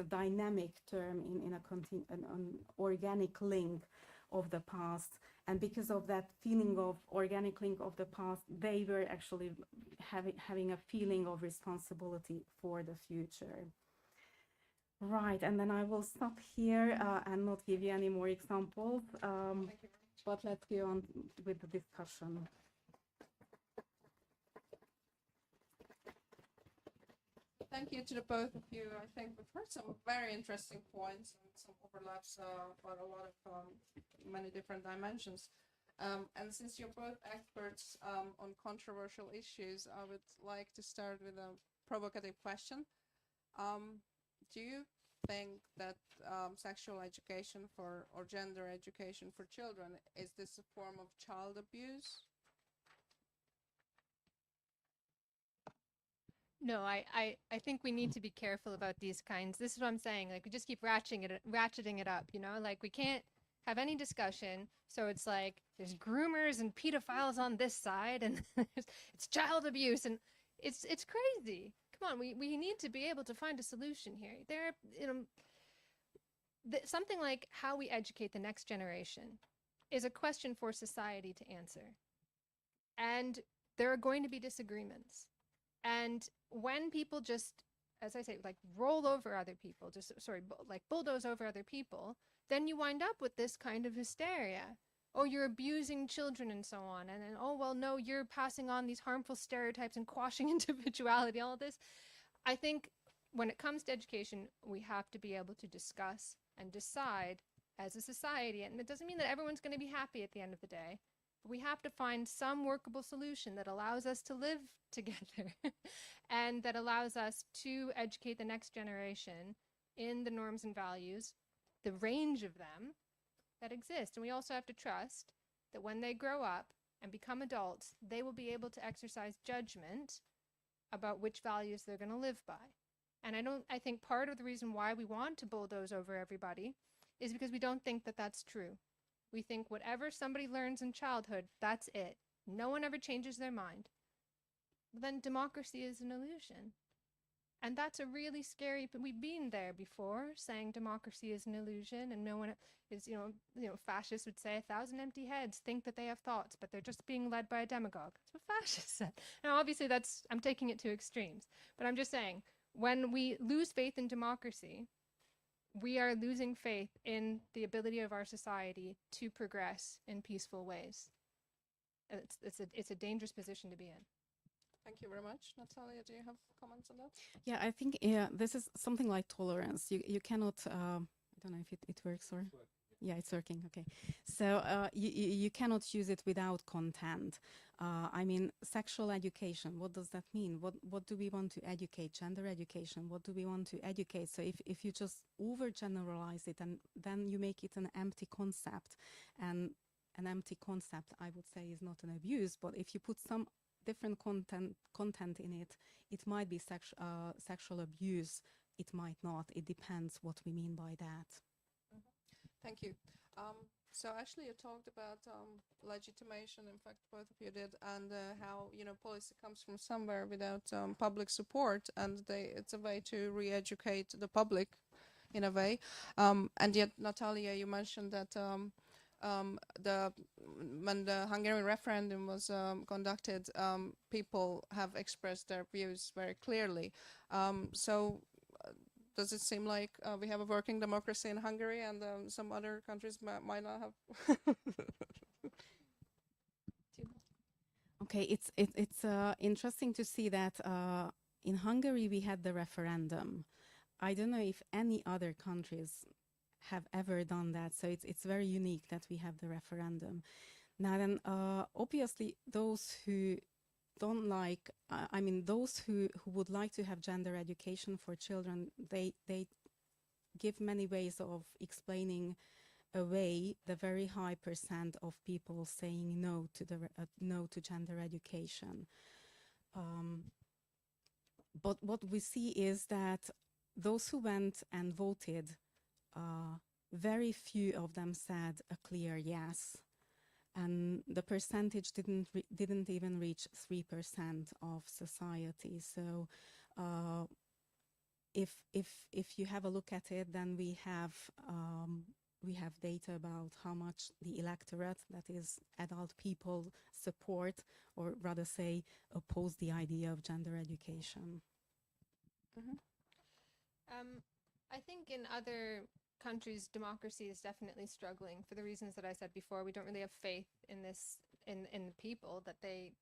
dynamic term in an organic link of the past. And because of that feeling of organic link of the past, they were actually having a feeling of responsibility for the future. Right, and then I will stop here and not give you any more examples, but let's go on with the discussion. Thank you to the both of you. I think we've heard some very interesting points and some overlaps, but a lot of many different dimensions. And since you're both experts on controversial issues, I would like to start with a provocative question. Do you think that sexual education or gender education for children, is this a form of child abuse? No, I think we need to be careful about these kinds. This is what I'm saying. Like, we just keep ratcheting it up, you know? Like, we can't have any discussion. So it's like there's groomers and pedophiles on this side, and it's child abuse, and it's crazy. Come on, we need to be able to find a solution here. There, you know, something like how we educate the next generation is a question for society to answer. And there are going to be disagreements. And when people just, as I say, like roll over other people, like bulldoze over other people, then you wind up with this kind of hysteria. Oh, you're abusing children and so on. And then, oh, well, no, you're passing on these harmful stereotypes and quashing individuality, all of this. I think when it comes to education, we have to be able to discuss and decide as a society. And it doesn't mean that everyone's going to be happy at the end of the day. We have to find some workable solution that allows us to live together and that allows us to educate the next generation in the norms and values, the range of them that exist. And we also have to trust that when they grow up and become adults, they will be able to exercise judgment about which values they're going to live by. And I think part of the reason why we want to bulldoze over everybody is because we don't think that that's true. We think whatever somebody learns in childhood, that's it. No one ever changes their mind. Then democracy is an illusion. And that's a really scary, but we've been there before, saying democracy is an illusion, and no one is, fascists would say 1,000 empty heads think that they have thoughts, but they're just being led by a demagogue. That's what fascists said. Now, obviously, I'm taking it to extremes, but I'm just saying, when we lose faith in democracy, we are losing faith in the ability of our society to progress in peaceful ways. It's a dangerous position to be in. Thank you very much. Nátalia, do you have comments on that? Yeah, I think this is something like tolerance. You cannot, I don't know if it works or... Yeah, it's working. Okay. So you cannot use it without content. I mean, sexual education, what does that mean? What do we want to educate? Gender education, what do we want to educate? So if you just overgeneralize it, and then you make it an empty concept, and an empty concept, I would say, is not an abuse, but if you put some different content in it, it might be sexual abuse, it might not. It depends what we mean by that. Thank you. So actually you talked about legitimation, in fact both of you did, and how policy comes from somewhere without public support, and it's a way to re-educate the public in a way. And yet, Nátalia, you mentioned that when the Hungarian referendum was conducted, people have expressed their views very clearly. Does it seem like we have a working democracy in Hungary, and some other countries might not have? Okay, it's interesting to see that in Hungary we had the referendum. I don't know if any other countries have ever done that, so it's very unique that we have the referendum. Now then, obviously those who don't like, those who would like to have gender education for children, they give many ways of explaining away the very high % of people saying no to no to gender education. But what we see is that those who went and voted, very few of them said a clear yes. And the percentage didn't even reach 3% of society. So if you have a look at it, then we have data about how much the electorate, that is adult people, support, or rather say oppose the idea of gender education. Mm-hmm. I think in other countries, democracy is definitely struggling for the reasons that I said before. We don't really have faith in the people, that they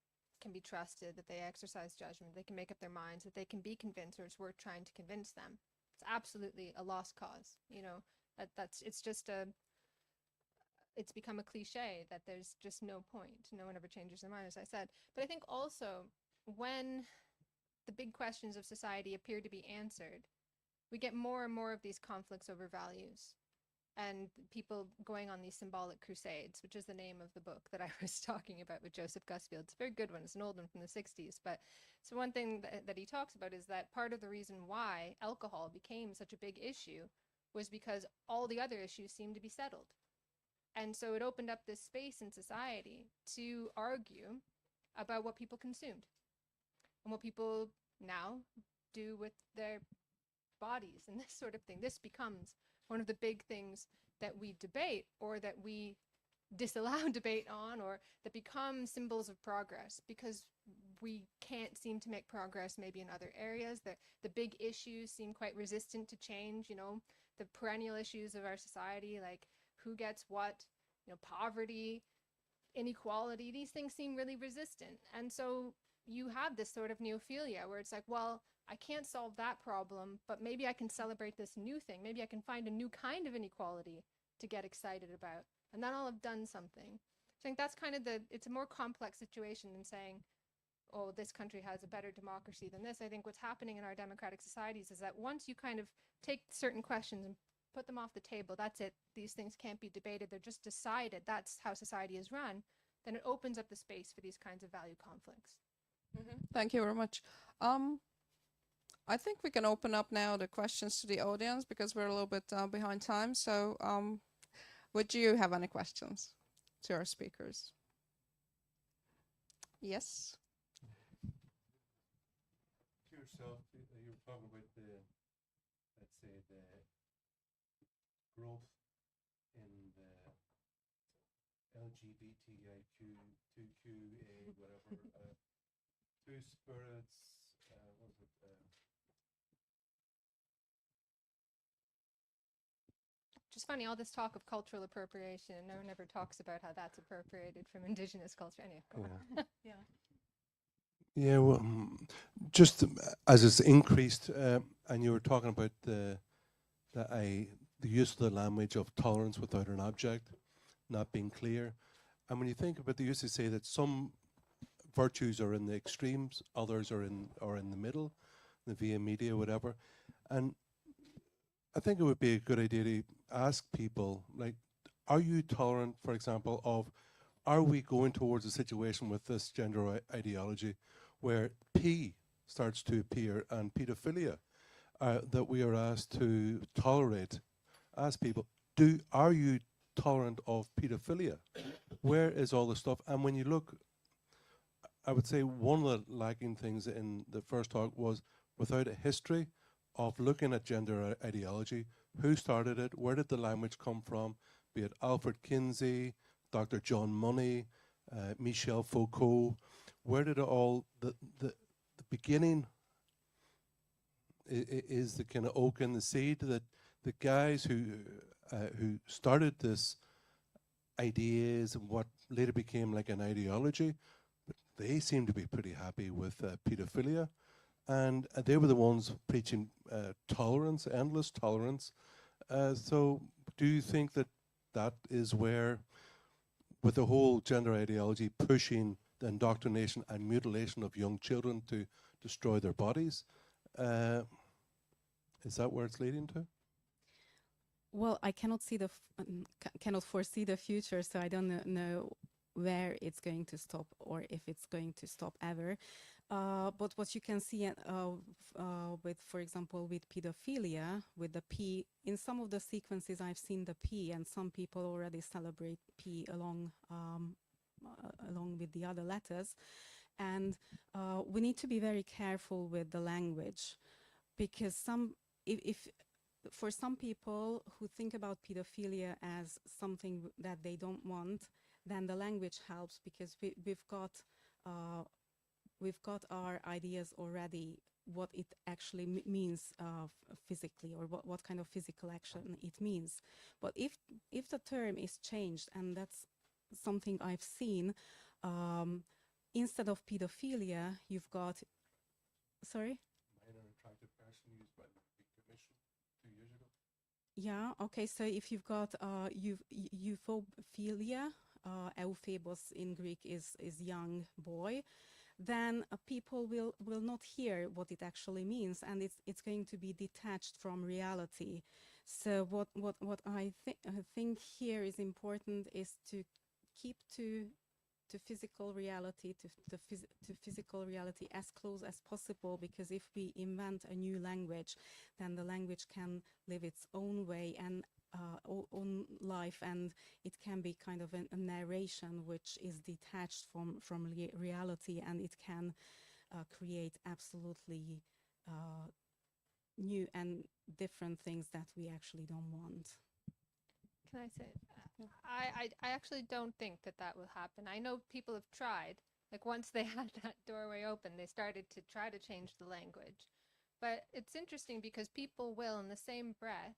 can be trusted, that they exercise judgment, they can make up their minds, that they can be convinced, or it's worth trying to convince them. It's absolutely a lost cause. It's become a cliche that there's just no point. No one ever changes their mind, as I said. But I think also when the big questions of society appear to be answered, we get more and more of these conflicts over values, and people going on these symbolic crusades, which is the name of the book that I was talking about with Joseph Gusfield. It's a very good one. It's an old one from the 60s. But so one thing that he talks about is that part of the reason why alcohol became such a big issue was because all the other issues seemed to be settled. And so it opened up this space in society to argue about what people consumed and what people now do with their bodies and this sort of thing. This becomes one of the big things that we debate, or that we disallow debate on, or that become symbols of progress, because we can't seem to make progress maybe in other areas. The big issues seem quite resistant to change, the perennial issues of our society, like who gets what, poverty, inequality, these things seem really resistant. And so you have this sort of neophilia where it's like, well, I can't solve that problem, but maybe I can celebrate this new thing. Maybe I can find a new kind of inequality to get excited about, and then I'll have done something. So I think that's kind of it's a more complex situation than saying, oh, this country has a better democracy than this. I think what's happening in our democratic societies is that once you kind of take certain questions and put them off the table, that's it. These things can't be debated. They're just decided. That's how society is run. Then it opens up the space for these kinds of value conflicts. Mm-hmm. Thank you very much. I think we can open up now the questions to the audience, because we're a little bit behind time. So Would you have any questions to our speakers? Yes. To yourself, you were talking about the, let's say, the growth in the LGBTIQ, 2QA, whatever, two spirits, what was it? Which is funny, all this talk of cultural appropriation, no one ever talks about how that's appropriated from indigenous culture. Anyway, go on. Yeah. Yeah, well, just as it's increased, and you were talking about the use of the language of tolerance without an object, not being clear. And when you think about, they used to say that some virtues are in the extremes, others are in the middle, the via media, whatever. And I think it would be a good idea to ask people, like, are you tolerant, for example, of, are we going towards a situation with this gender ideology where P starts to appear and pedophilia, that we are asked to tolerate? Ask people, are you tolerant of pedophilia? Where is all the stuff? And when you look, I would say one of the lacking things in the first talk was without a history of looking at gender ideology, who started it, where did the language come from, be it Alfred Kinsey, Dr. John Money, Michel Foucault, where did it all, the beginning is the kind of oak in the seed, that the guys who started this ideas and what later became like an ideology, they seem to be pretty happy with pedophilia. And they were the ones preaching tolerance, endless tolerance. So do you think that that is where, with the whole gender ideology pushing the indoctrination and mutilation of young children to destroy their bodies, is that where it's leading to? Well, I cannot see cannot foresee the future, so I don't know where it's going to stop or if it's going to stop ever. But what you can see with, for example, with pedophilia, with the P, in some of the sequences I've seen the P, and some people already celebrate P along with the other letters. And we need to be very careful with the language, because if for some people who think about pedophilia as something that they don't want, then the language helps, because we've got our ideas already, what it actually means physically, or what kind of physical action it means. But if the term is changed, and that's something I've seen, instead of pedophilia, you've got, sorry? Minor attractive person used by the Big Commission 2 years ago. Yeah, okay, so if you've got euphobophilia, euphebos in Greek is young boy, then people will not hear what it actually means, and it's going to be detached from reality. So what I think here is important is to keep to physical reality, to physical reality as close as possible, because if we invent a new language, then the language can live its own way and own life, and it can be kind of a narration which is detached from reality, and it can create absolutely new and different things that we actually don't want. Can I say, I actually don't think that will happen. I know people have tried. Like, once they had that doorway open, they started to try to change the language. But it's interesting because people will, in the same breath,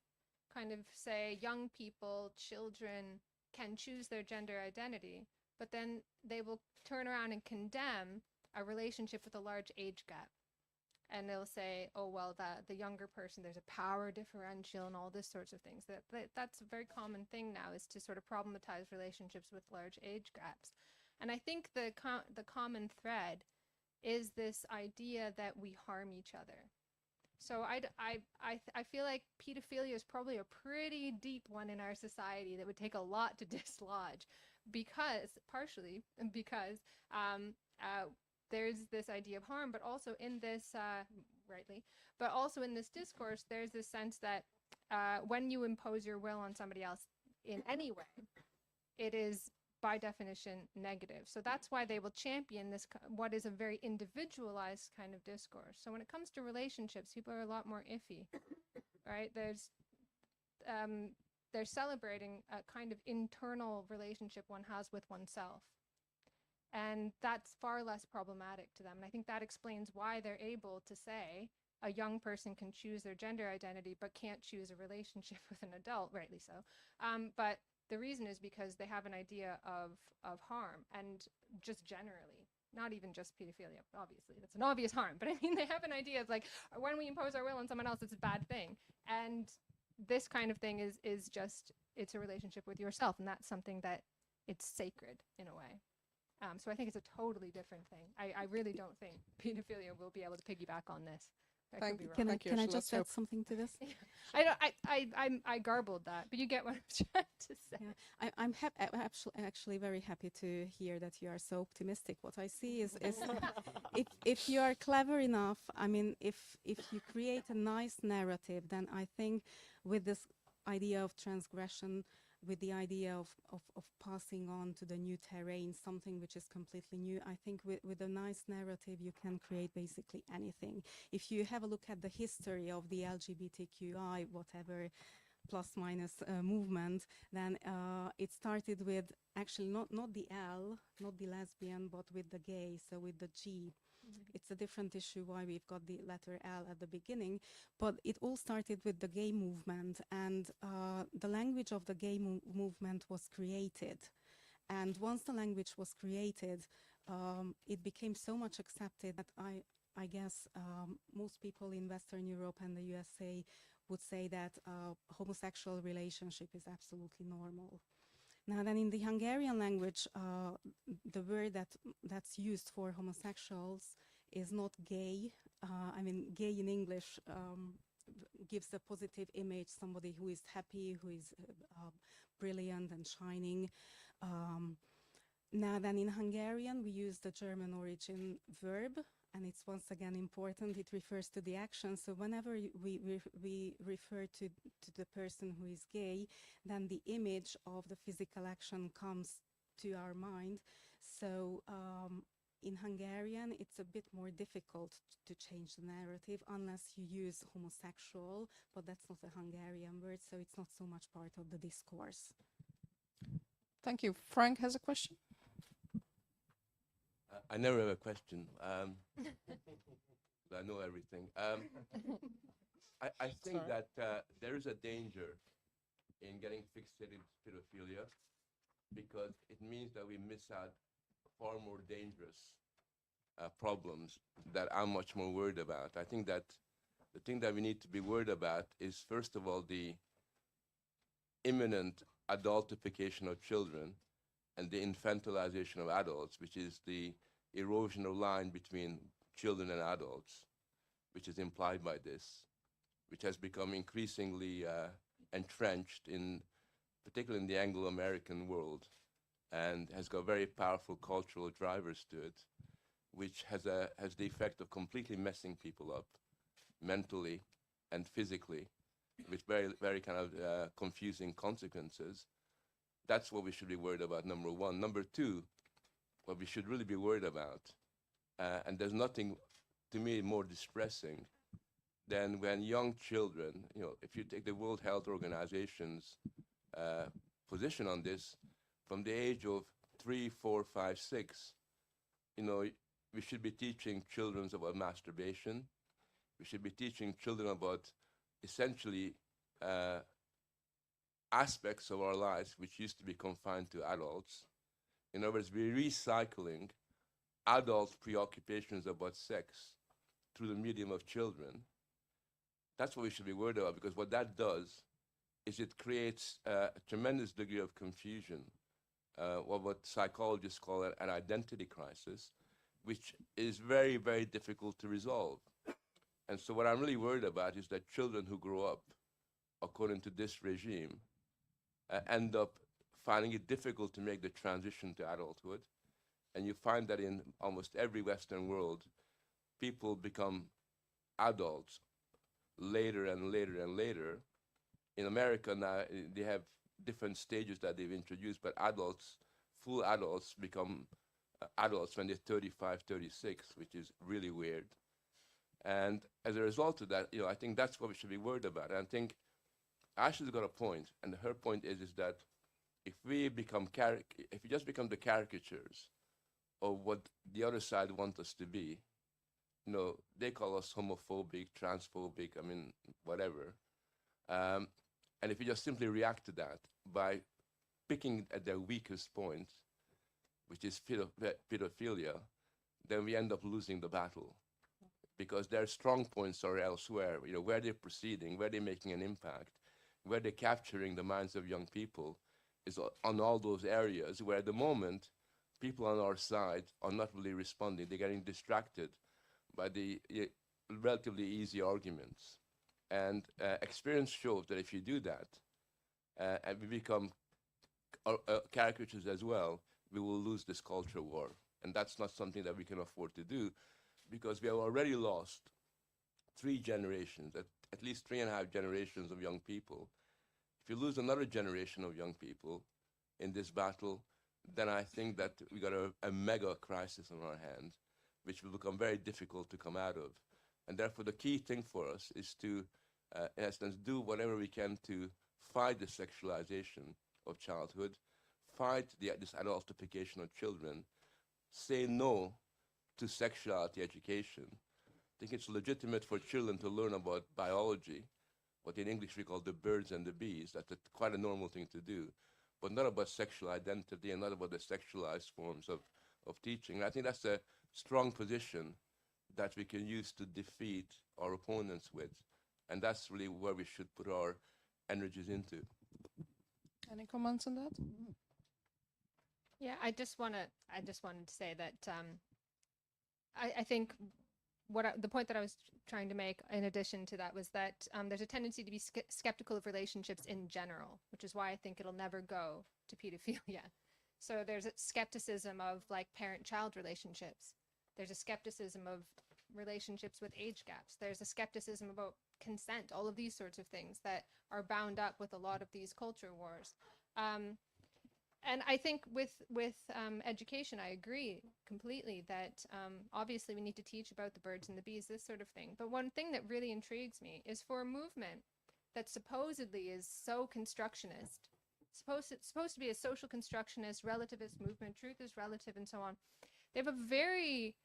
kind of say young people, children can choose their gender identity, but then they will turn around and condemn a relationship with a large age gap. And they'll say, oh, well, the younger person, there's a power differential and all this sorts of things. That's a very common thing now, is to sort of problematize relationships with large age gaps. And I think the common thread is this idea that we harm each other. So I feel like pedophilia is probably a pretty deep one in our society that would take a lot to dislodge, partially because there's this idea of harm, but also in this, rightly, but also in this discourse, there's this sense that when you impose your will on somebody else, in any way, it is by definition negative. So that's why they will champion this, what is a very individualized kind of discourse. So when it comes to relationships, people are a lot more iffy, right? They're celebrating a kind of internal relationship one has with oneself. And that's far less problematic to them. And I think that explains why they're able to say a young person can choose their gender identity, but can't choose a relationship with an adult, rightly so. But the reason is because they have an idea of harm, and just generally, not even just pedophilia, obviously, that's an obvious harm, but I mean, they have an idea of like, when we impose our will on someone else, it's a bad thing. And this kind of thing is just, it's a relationship with yourself, and that's something that it's sacred in a way. So I think it's a totally different thing. I really don't think pedophilia will be able to piggyback on this. I could be wrong. Thank you. Can I So let's just add hope. something to this? I garbled that, but you get what I'm trying to say. Yeah, I'm actually very happy to hear that you are so optimistic. What I see is if you are clever enough, I mean, if you create a nice narrative, then I think with this idea of transgression, with the idea of passing on to the new terrain, something which is completely new, I think with a nice narrative, you can create basically anything. If you have a look at the history of the LGBTQI, whatever, plus minus movement, then it started with actually not the L, not the lesbian, but with the gay, so with the G. It's a different issue why we've got the letter L at the beginning, but it all started with the gay movement, and the language of the gay movement was created. And once the language was created, it became so much accepted that I guess most people in Western Europe and the USA would say that homosexual relationship is absolutely normal. Now then, in the Hungarian language, the word that's used for homosexuals is not gay. I mean, gay in English gives a positive image, somebody who is happy, who is brilliant and shining. Now then, in Hungarian, we use the German origin verb, and it's once again important, it refers to the action. So whenever we refer to the person who is gay, then the image of the physical action comes to our mind. So in Hungarian, it's a bit more difficult to change the narrative unless you use homosexual, but that's not a Hungarian word, so it's not so much part of the discourse. Thank you. Frank has a question. I never have a question. I know everything. I think that there is a danger in getting fixated with pedophilia because it means that we miss out far more dangerous problems that I'm much more worried about. I think that the thing that we need to be worried about is, first of all, the imminent adultification of children and the infantilization of adults, which is the erosion of line between children and adults, which is implied by this, which has become increasingly entrenched in, particularly in the Anglo-American world, and has got very powerful cultural drivers to it, which has the effect of completely messing people up mentally and physically, with very, very kind of confusing consequences. That's what we should be worried about, number one. Number two, what we should really be worried about, and there's nothing to me more distressing than when young children, you know, if you take the World Health Organization's position on this, from the age of 3, 4, 5, 6, you know, we should be teaching children about masturbation. We should be teaching children about essentially aspects of our lives which used to be confined to adults. In other words, we're recycling adult preoccupations about sex through the medium of children. That's what we should be worried about, because what that does is it creates a tremendous degree of confusion, what psychologists call an identity crisis, which is very, very difficult to resolve. And so what I'm really worried about is that children who grow up according to this regime end up finding it difficult to make the transition to adulthood. And you find that in almost every Western world, people become adults later and later and later. In America now, they have different stages that they've introduced, but adults, full adults, become adults when they're 35, 36, which is really weird. And as a result of that, I think that's what we should be worried about. And I think Ashley's got a point, and her point is that if we just become the caricatures of what the other side wants us to be, they call us homophobic, transphobic, whatever. And if you just simply react to that by picking at their weakest point, which is pedophilia, then we end up losing the battle. Because their strong points are elsewhere, where they're proceeding, where they're making an impact, where they're capturing the minds of young people is on all those areas where at the moment, people on our side are not really responding. They're getting distracted by the relatively easy arguments. And experience shows that if you do that, and we become caricatures as well, we will lose this culture war. And that's not something that we can afford to do, because we have already lost 3 generations, at least 3.5 generations of young people. If you lose another generation of young people in this battle, then I think that we got a mega crisis on our hands, which will become very difficult to come out of. And therefore, the key thing for us is to, in essence, do whatever we can to fight the sexualization of childhood, fight this adultification of children, say no to sexuality education. I think it's legitimate for children to learn about biology, what in English we call the birds and the bees. That's quite a normal thing to do, but not about sexual identity and not about the sexualized forms of teaching. And I think that's a strong position that we can use to defeat our opponents with. And that's really where we should put our energies into. Any comments on that? Yeah, I just wanted to say that I think the point that I was trying to make in addition to that was that there's a tendency to be skeptical of relationships in general, which is why I think it'll never go to pedophilia. So there's a skepticism of like parent-child relationships. There's a skepticism of relationships with age gaps. There's a skepticism about consent, all of these sorts of things that are bound up with a lot of these culture wars. And I think with education, I agree completely that obviously we need to teach about the birds and the bees, this sort of thing. But one thing that really intrigues me is for a movement that supposedly is so constructionist, supposed to be a social constructionist, relativist movement, truth is relative and so on. They have a very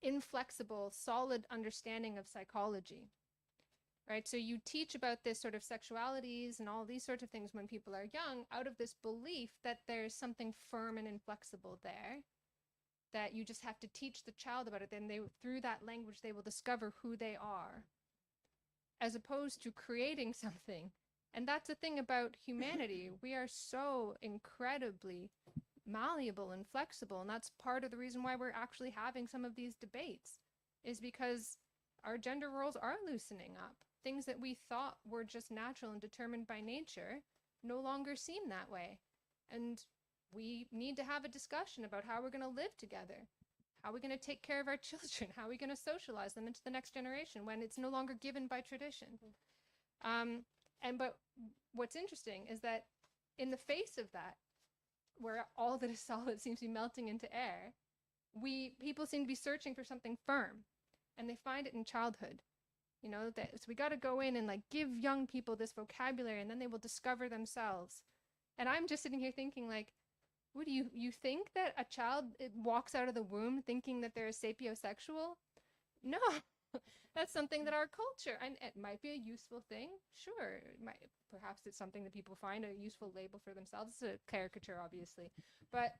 inflexible, solid understanding of psychology. Right, so you teach about this sort of sexualities and all these sorts of things when people are young out of this belief that there's something firm and inflexible there, that you just have to teach the child about it. Then through that language, they will discover who they are, as opposed to creating something. And that's the thing about humanity. We are so incredibly malleable and flexible. And that's part of the reason why we're actually having some of these debates, is because our gender roles are loosening up. Things that we thought were just natural and determined by nature no longer seem that way. And we need to have a discussion about how we're going to live together. How are we going to take care of our children? How are we going to socialize them into the next generation when it's no longer given by tradition? But what's interesting is that in the face of that, where all that is solid seems to be melting into air, people seem to be searching for something firm, and they find it in childhood. So we got to go in and like give young people this vocabulary, and then they will discover themselves. And I'm just sitting here thinking, like, what do you think that a child walks out of the womb thinking that they're sapiosexual? No, that's something that our culture, and it might be a useful thing. Sure, perhaps it's something that people find a useful label for themselves. It's a caricature, obviously, but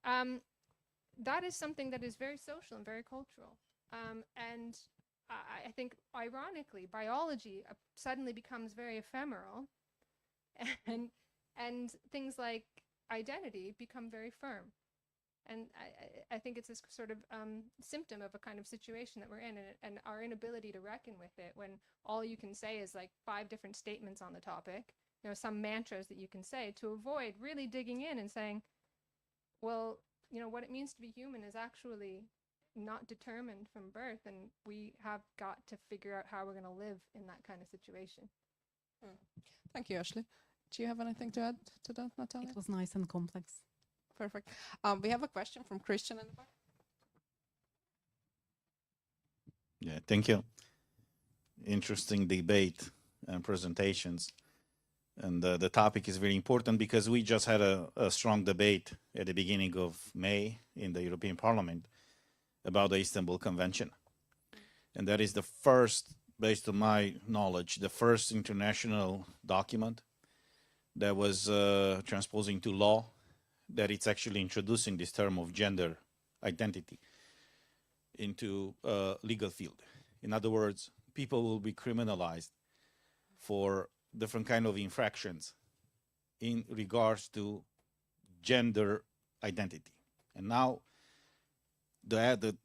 that is something that is very social and very cultural. And I think, ironically, biology suddenly becomes very ephemeral, and things like identity become very firm. And I think it's this sort of symptom of a kind of situation that we're in, and our inability to reckon with it when all you can say is like 5 different statements on the topic, some mantras that you can say to avoid really digging in and saying, well, what it means to be human is actually not determined from birth, and we have got to figure out how we're going to live in that kind of situation. Thank you, Ashley. Do you have anything to add to that, Natalia? It was nice and complex. Perfect. We have a question from Christian in the back. Yeah, thank you. Interesting debate and presentations. And the topic is very important because we just had a strong debate at the beginning of May in the European Parliament about the Istanbul Convention. And that is the first, based on my knowledge, the first international document that was transposing to law, that it's actually introducing this term of gender identity into legal field. In other words, people will be criminalized for different kind of infractions in regards to gender identity. And now the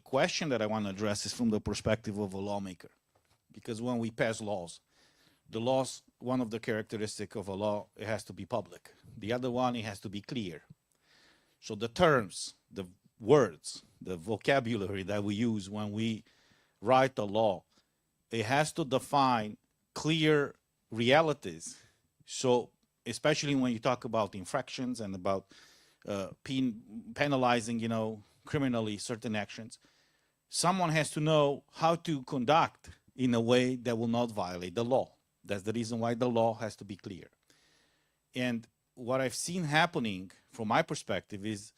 question that I want to address is from the perspective of a lawmaker. Because when we pass laws, the laws, one of the characteristics of a law, it has to be public. The other one, it has to be clear. So the terms, the words, the vocabulary that we use when we write a law, it has to define clear realities. So especially when you talk about infractions and about penalizing, criminally certain actions, someone has to know how to conduct in a way that will not violate the law. That's the reason why the law has to be clear. And what I've seen happening from my perspective is,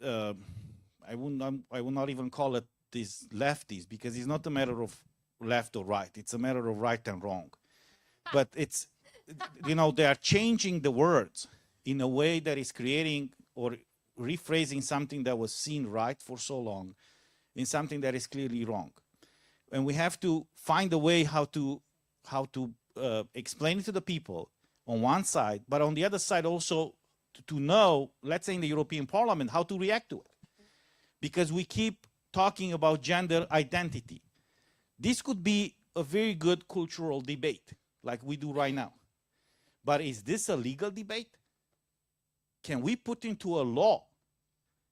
I will not even call it these lefties, because it's not a matter of left or right. It's a matter of right and wrong. But it's, they are changing the words in a way that is creating or rephrasing something that was seen right for so long in something that is clearly wrong. And we have to find a way how to explain it to the people on one side, but on the other side also to know, let's say in the European Parliament, how to react to it. Because we keep talking about gender identity. This could be a very good cultural debate, like we do right now. But is this a legal debate? Can we put into a law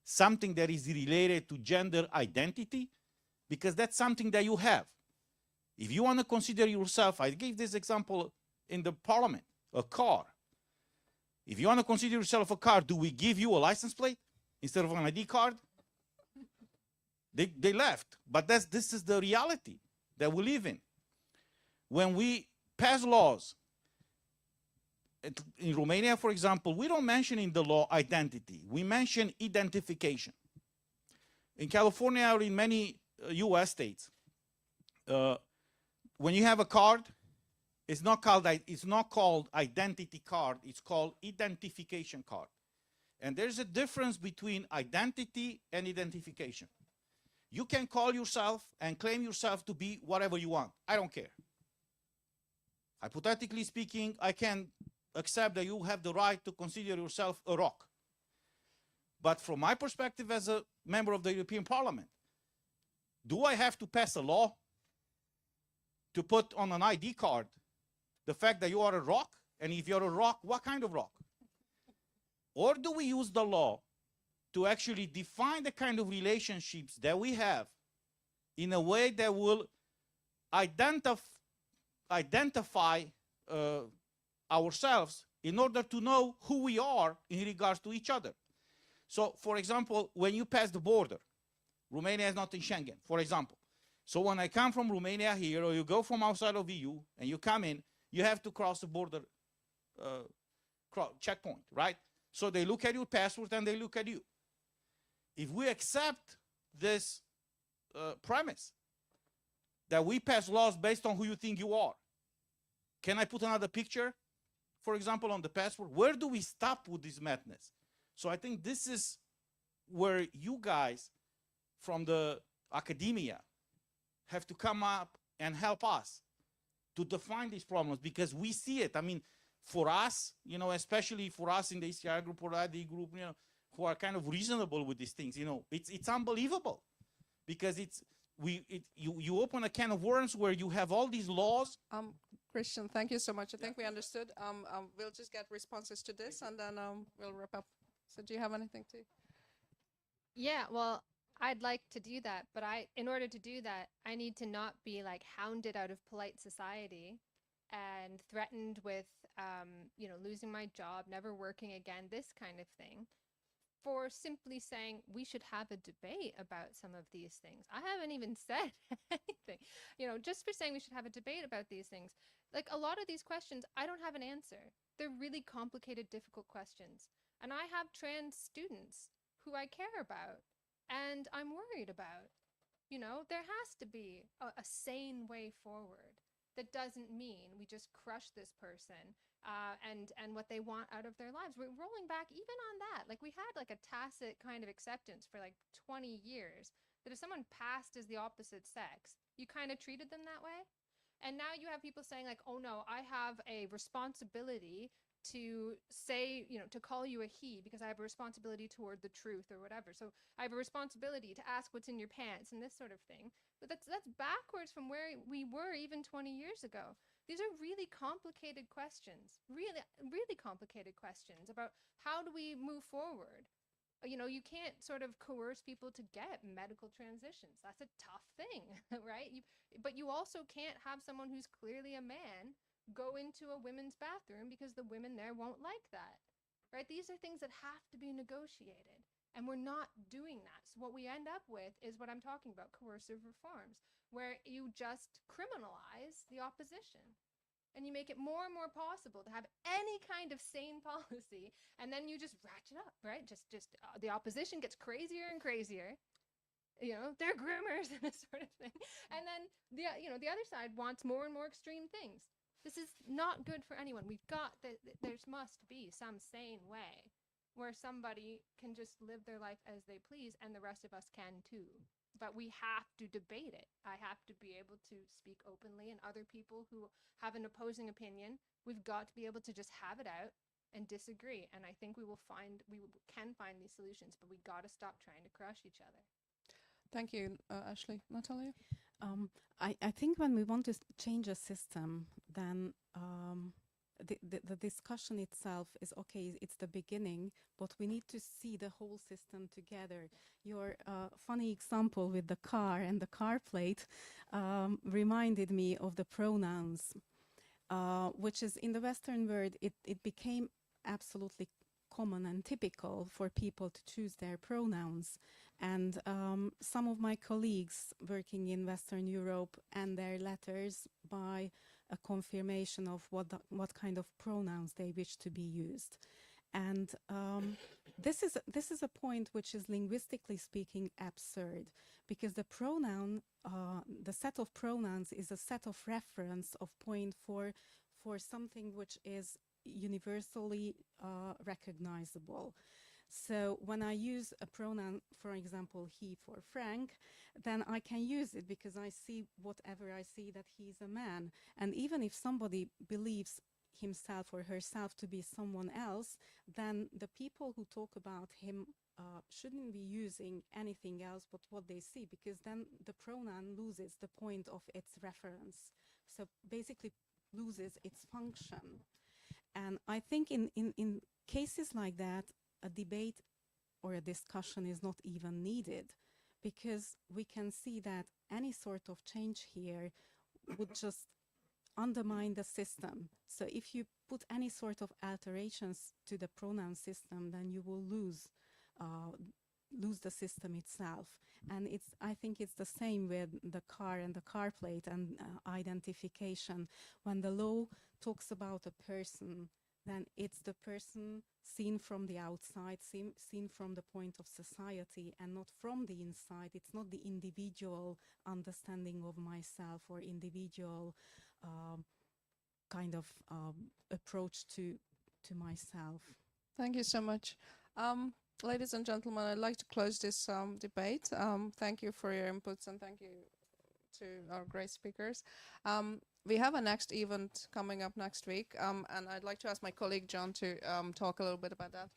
something that is related to gender identity? Because that's something that you have. If you want to consider yourself, I gave this example in the parliament, a car. If you want to consider yourself a car, do we give you a license plate instead of an ID card? They left, but this is the reality that we live in. When we pass laws, in Romania, for example, we don't mention in the law identity. We mention identification. In California or in many US states, when you have a card, it's not called identity card, it's called identification card. And there's a difference between identity and identification. You can call yourself and claim yourself to be whatever you want. I don't care. Hypothetically speaking, I can accept that you have the right to consider yourself a rock. But from my perspective as a member of the European Parliament, do I have to pass a law to put on an ID card the fact that you are a rock? And if you're a rock, what kind of rock? Or do we use the law to actually define the kind of relationships that we have in a way that will identify ourselves in order to know who we are in regards to each other? So, for example, when you pass the border, Romania is not in Schengen, for example. So when I come from Romania here, or you go from outside of EU and you come in, you have to cross the border checkpoint, right? So they look at your passport and they look at you. If we accept this premise that we pass laws based on who you think you are, can I put another picture, for example, on the passport? Where do we stop with this madness? So I think this is where you guys from the academia have to come up and help us to define these problems, because we see it. I mean, for us, especially for us in the ECR group or ID group, who are kind of reasonable with these things, it's unbelievable, because you open a can of worms where you have all these laws. Christian, thank you so much. I think we understood. We'll just get responses to this and then we'll wrap up. So do you have anything to? Yeah, well, I'd like to do that, but in order to do that, I need to not be like hounded out of polite society and threatened with, you know, losing my job, never working again, this kind of thing, for simply saying we should have a debate about some of these things. I haven't even said anything, you know, just for saying we should have a debate about these things. Like a lot of these questions, I don't have an answer. They're really complicated, difficult questions. And I have trans students who I care about and I'm worried about. You know, there has to be a sane way forward that doesn't mean we just crush this person and what they want out of their lives. We're rolling back even on that. Like we had like a tacit kind of acceptance for like 20 years that if someone passed as the opposite sex, you kind of treated them that way. And now you have people saying like, oh no, I have a responsibility to say, you know, to call you a he because I have a responsibility toward the truth or whatever. So I have a responsibility to ask what's in your pants and this sort of thing. But that's backwards from where we were even 20 years ago. These are really complicated questions, really, really complicated questions about how do we move forward. You know, you can't sort of coerce people to get medical transitions. That's a tough thing, right? But you also can't have someone who's clearly a man go into a women's bathroom because the women there won't like that, right? These are things that have to be negotiated, and we're not doing that. So what we end up with is what I'm talking about, coercive reforms, where you just criminalize the opposition and you make it more and more possible to have any kind of sane policy, and then you just ratchet up, right? Just the opposition gets crazier and crazier. You know, they're groomers and this sort of thing. And then the other side wants more and more extreme things. This is not good for anyone. We've got there must be some sane way where somebody can just live their life as they please and the rest of us can too. But we have to debate it. I have to be able to speak openly, and other people who have an opposing opinion, we've got to be able to just have it out and disagree. And I think we can find these solutions, but we got to stop trying to crush each other. Thank you, Ashley. Nátalia? I think when we want to change a system, then the discussion itself is okay, it's the beginning, but we need to see the whole system together. Your funny example with the car and the car plate reminded me of the pronouns, which is in the Western world, it became absolutely common and typical for people to choose their pronouns. And some of my colleagues working in Western Europe end their letters by a confirmation of what kind of pronouns they wish to be used. And this is a point which is linguistically speaking absurd, because the pronoun, the set of pronouns is a set of reference of point for something which is universally recognizable. So when I use a pronoun, for example, he for Frank, then I can use it because I see whatever I see that he's a man. And even if somebody believes himself or herself to be someone else, then the people who talk about him shouldn't be using anything else but what they see, because then the pronoun loses the point of its reference. So basically loses its function. And I think in cases like that, a debate or a discussion is not even needed, because we can see that any sort of change here would just undermine the system. So if you put any sort of alterations to the pronoun system, then you will lose the system itself. And I think it's the same with the car and the car plate and identification. When the law talks about a person, then it's the person seen from the outside, seen from the point of society and not from the inside. It's not the individual understanding of myself or individual kind of approach to myself. Thank you so much. Ladies and gentlemen, I'd like to close this debate. Thank you for your inputs and thank you to our great speakers. We have a next event coming up next week, and I'd like to ask my colleague John to talk a little bit about that.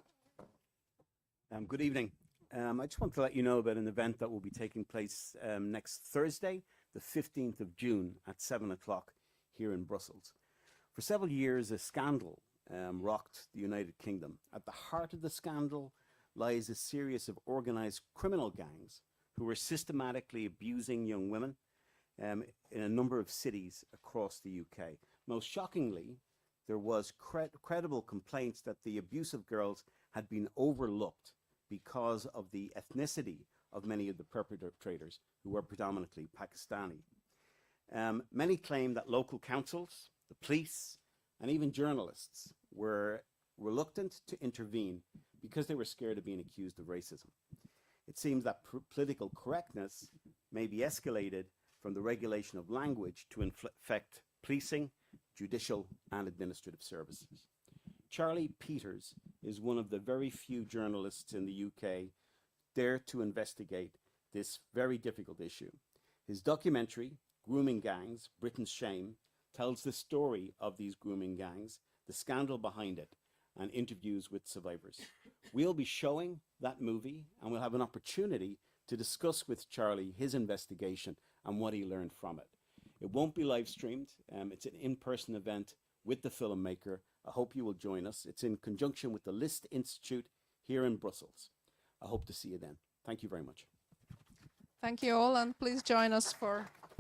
Good evening. I just want to let you know about an event that will be taking place next Thursday, the 15th of June at 7 o'clock here in Brussels. For several years, a scandal rocked the United Kingdom. At the heart of the scandal lies a series of organized criminal gangs who were systematically abusing young women in a number of cities across the UK. Most shockingly, there was credible complaints that the abuse of girls had been overlooked because of the ethnicity of many of the perpetrators, who were predominantly Pakistani. Many claim that local councils, the police, and even journalists were reluctant to intervene because they were scared of being accused of racism. It seems that political correctness may be escalated from the regulation of language to affect policing, judicial, and administrative services. Charlie Peters is one of the very few journalists in the UK dare to investigate this very difficult issue. His documentary, Grooming Gangs, Britain's Shame, tells the story of these grooming gangs, the scandal behind it, and interviews with survivors. We'll be showing that movie, and we'll have an opportunity to discuss with Charlie his investigation and what he learned from it. It won't be live streamed. It's an in-person event with the filmmaker. I hope you will join us. It's in conjunction with the List Institute here in Brussels. I hope to see you then. Thank you very much. Thank you all, and please join us for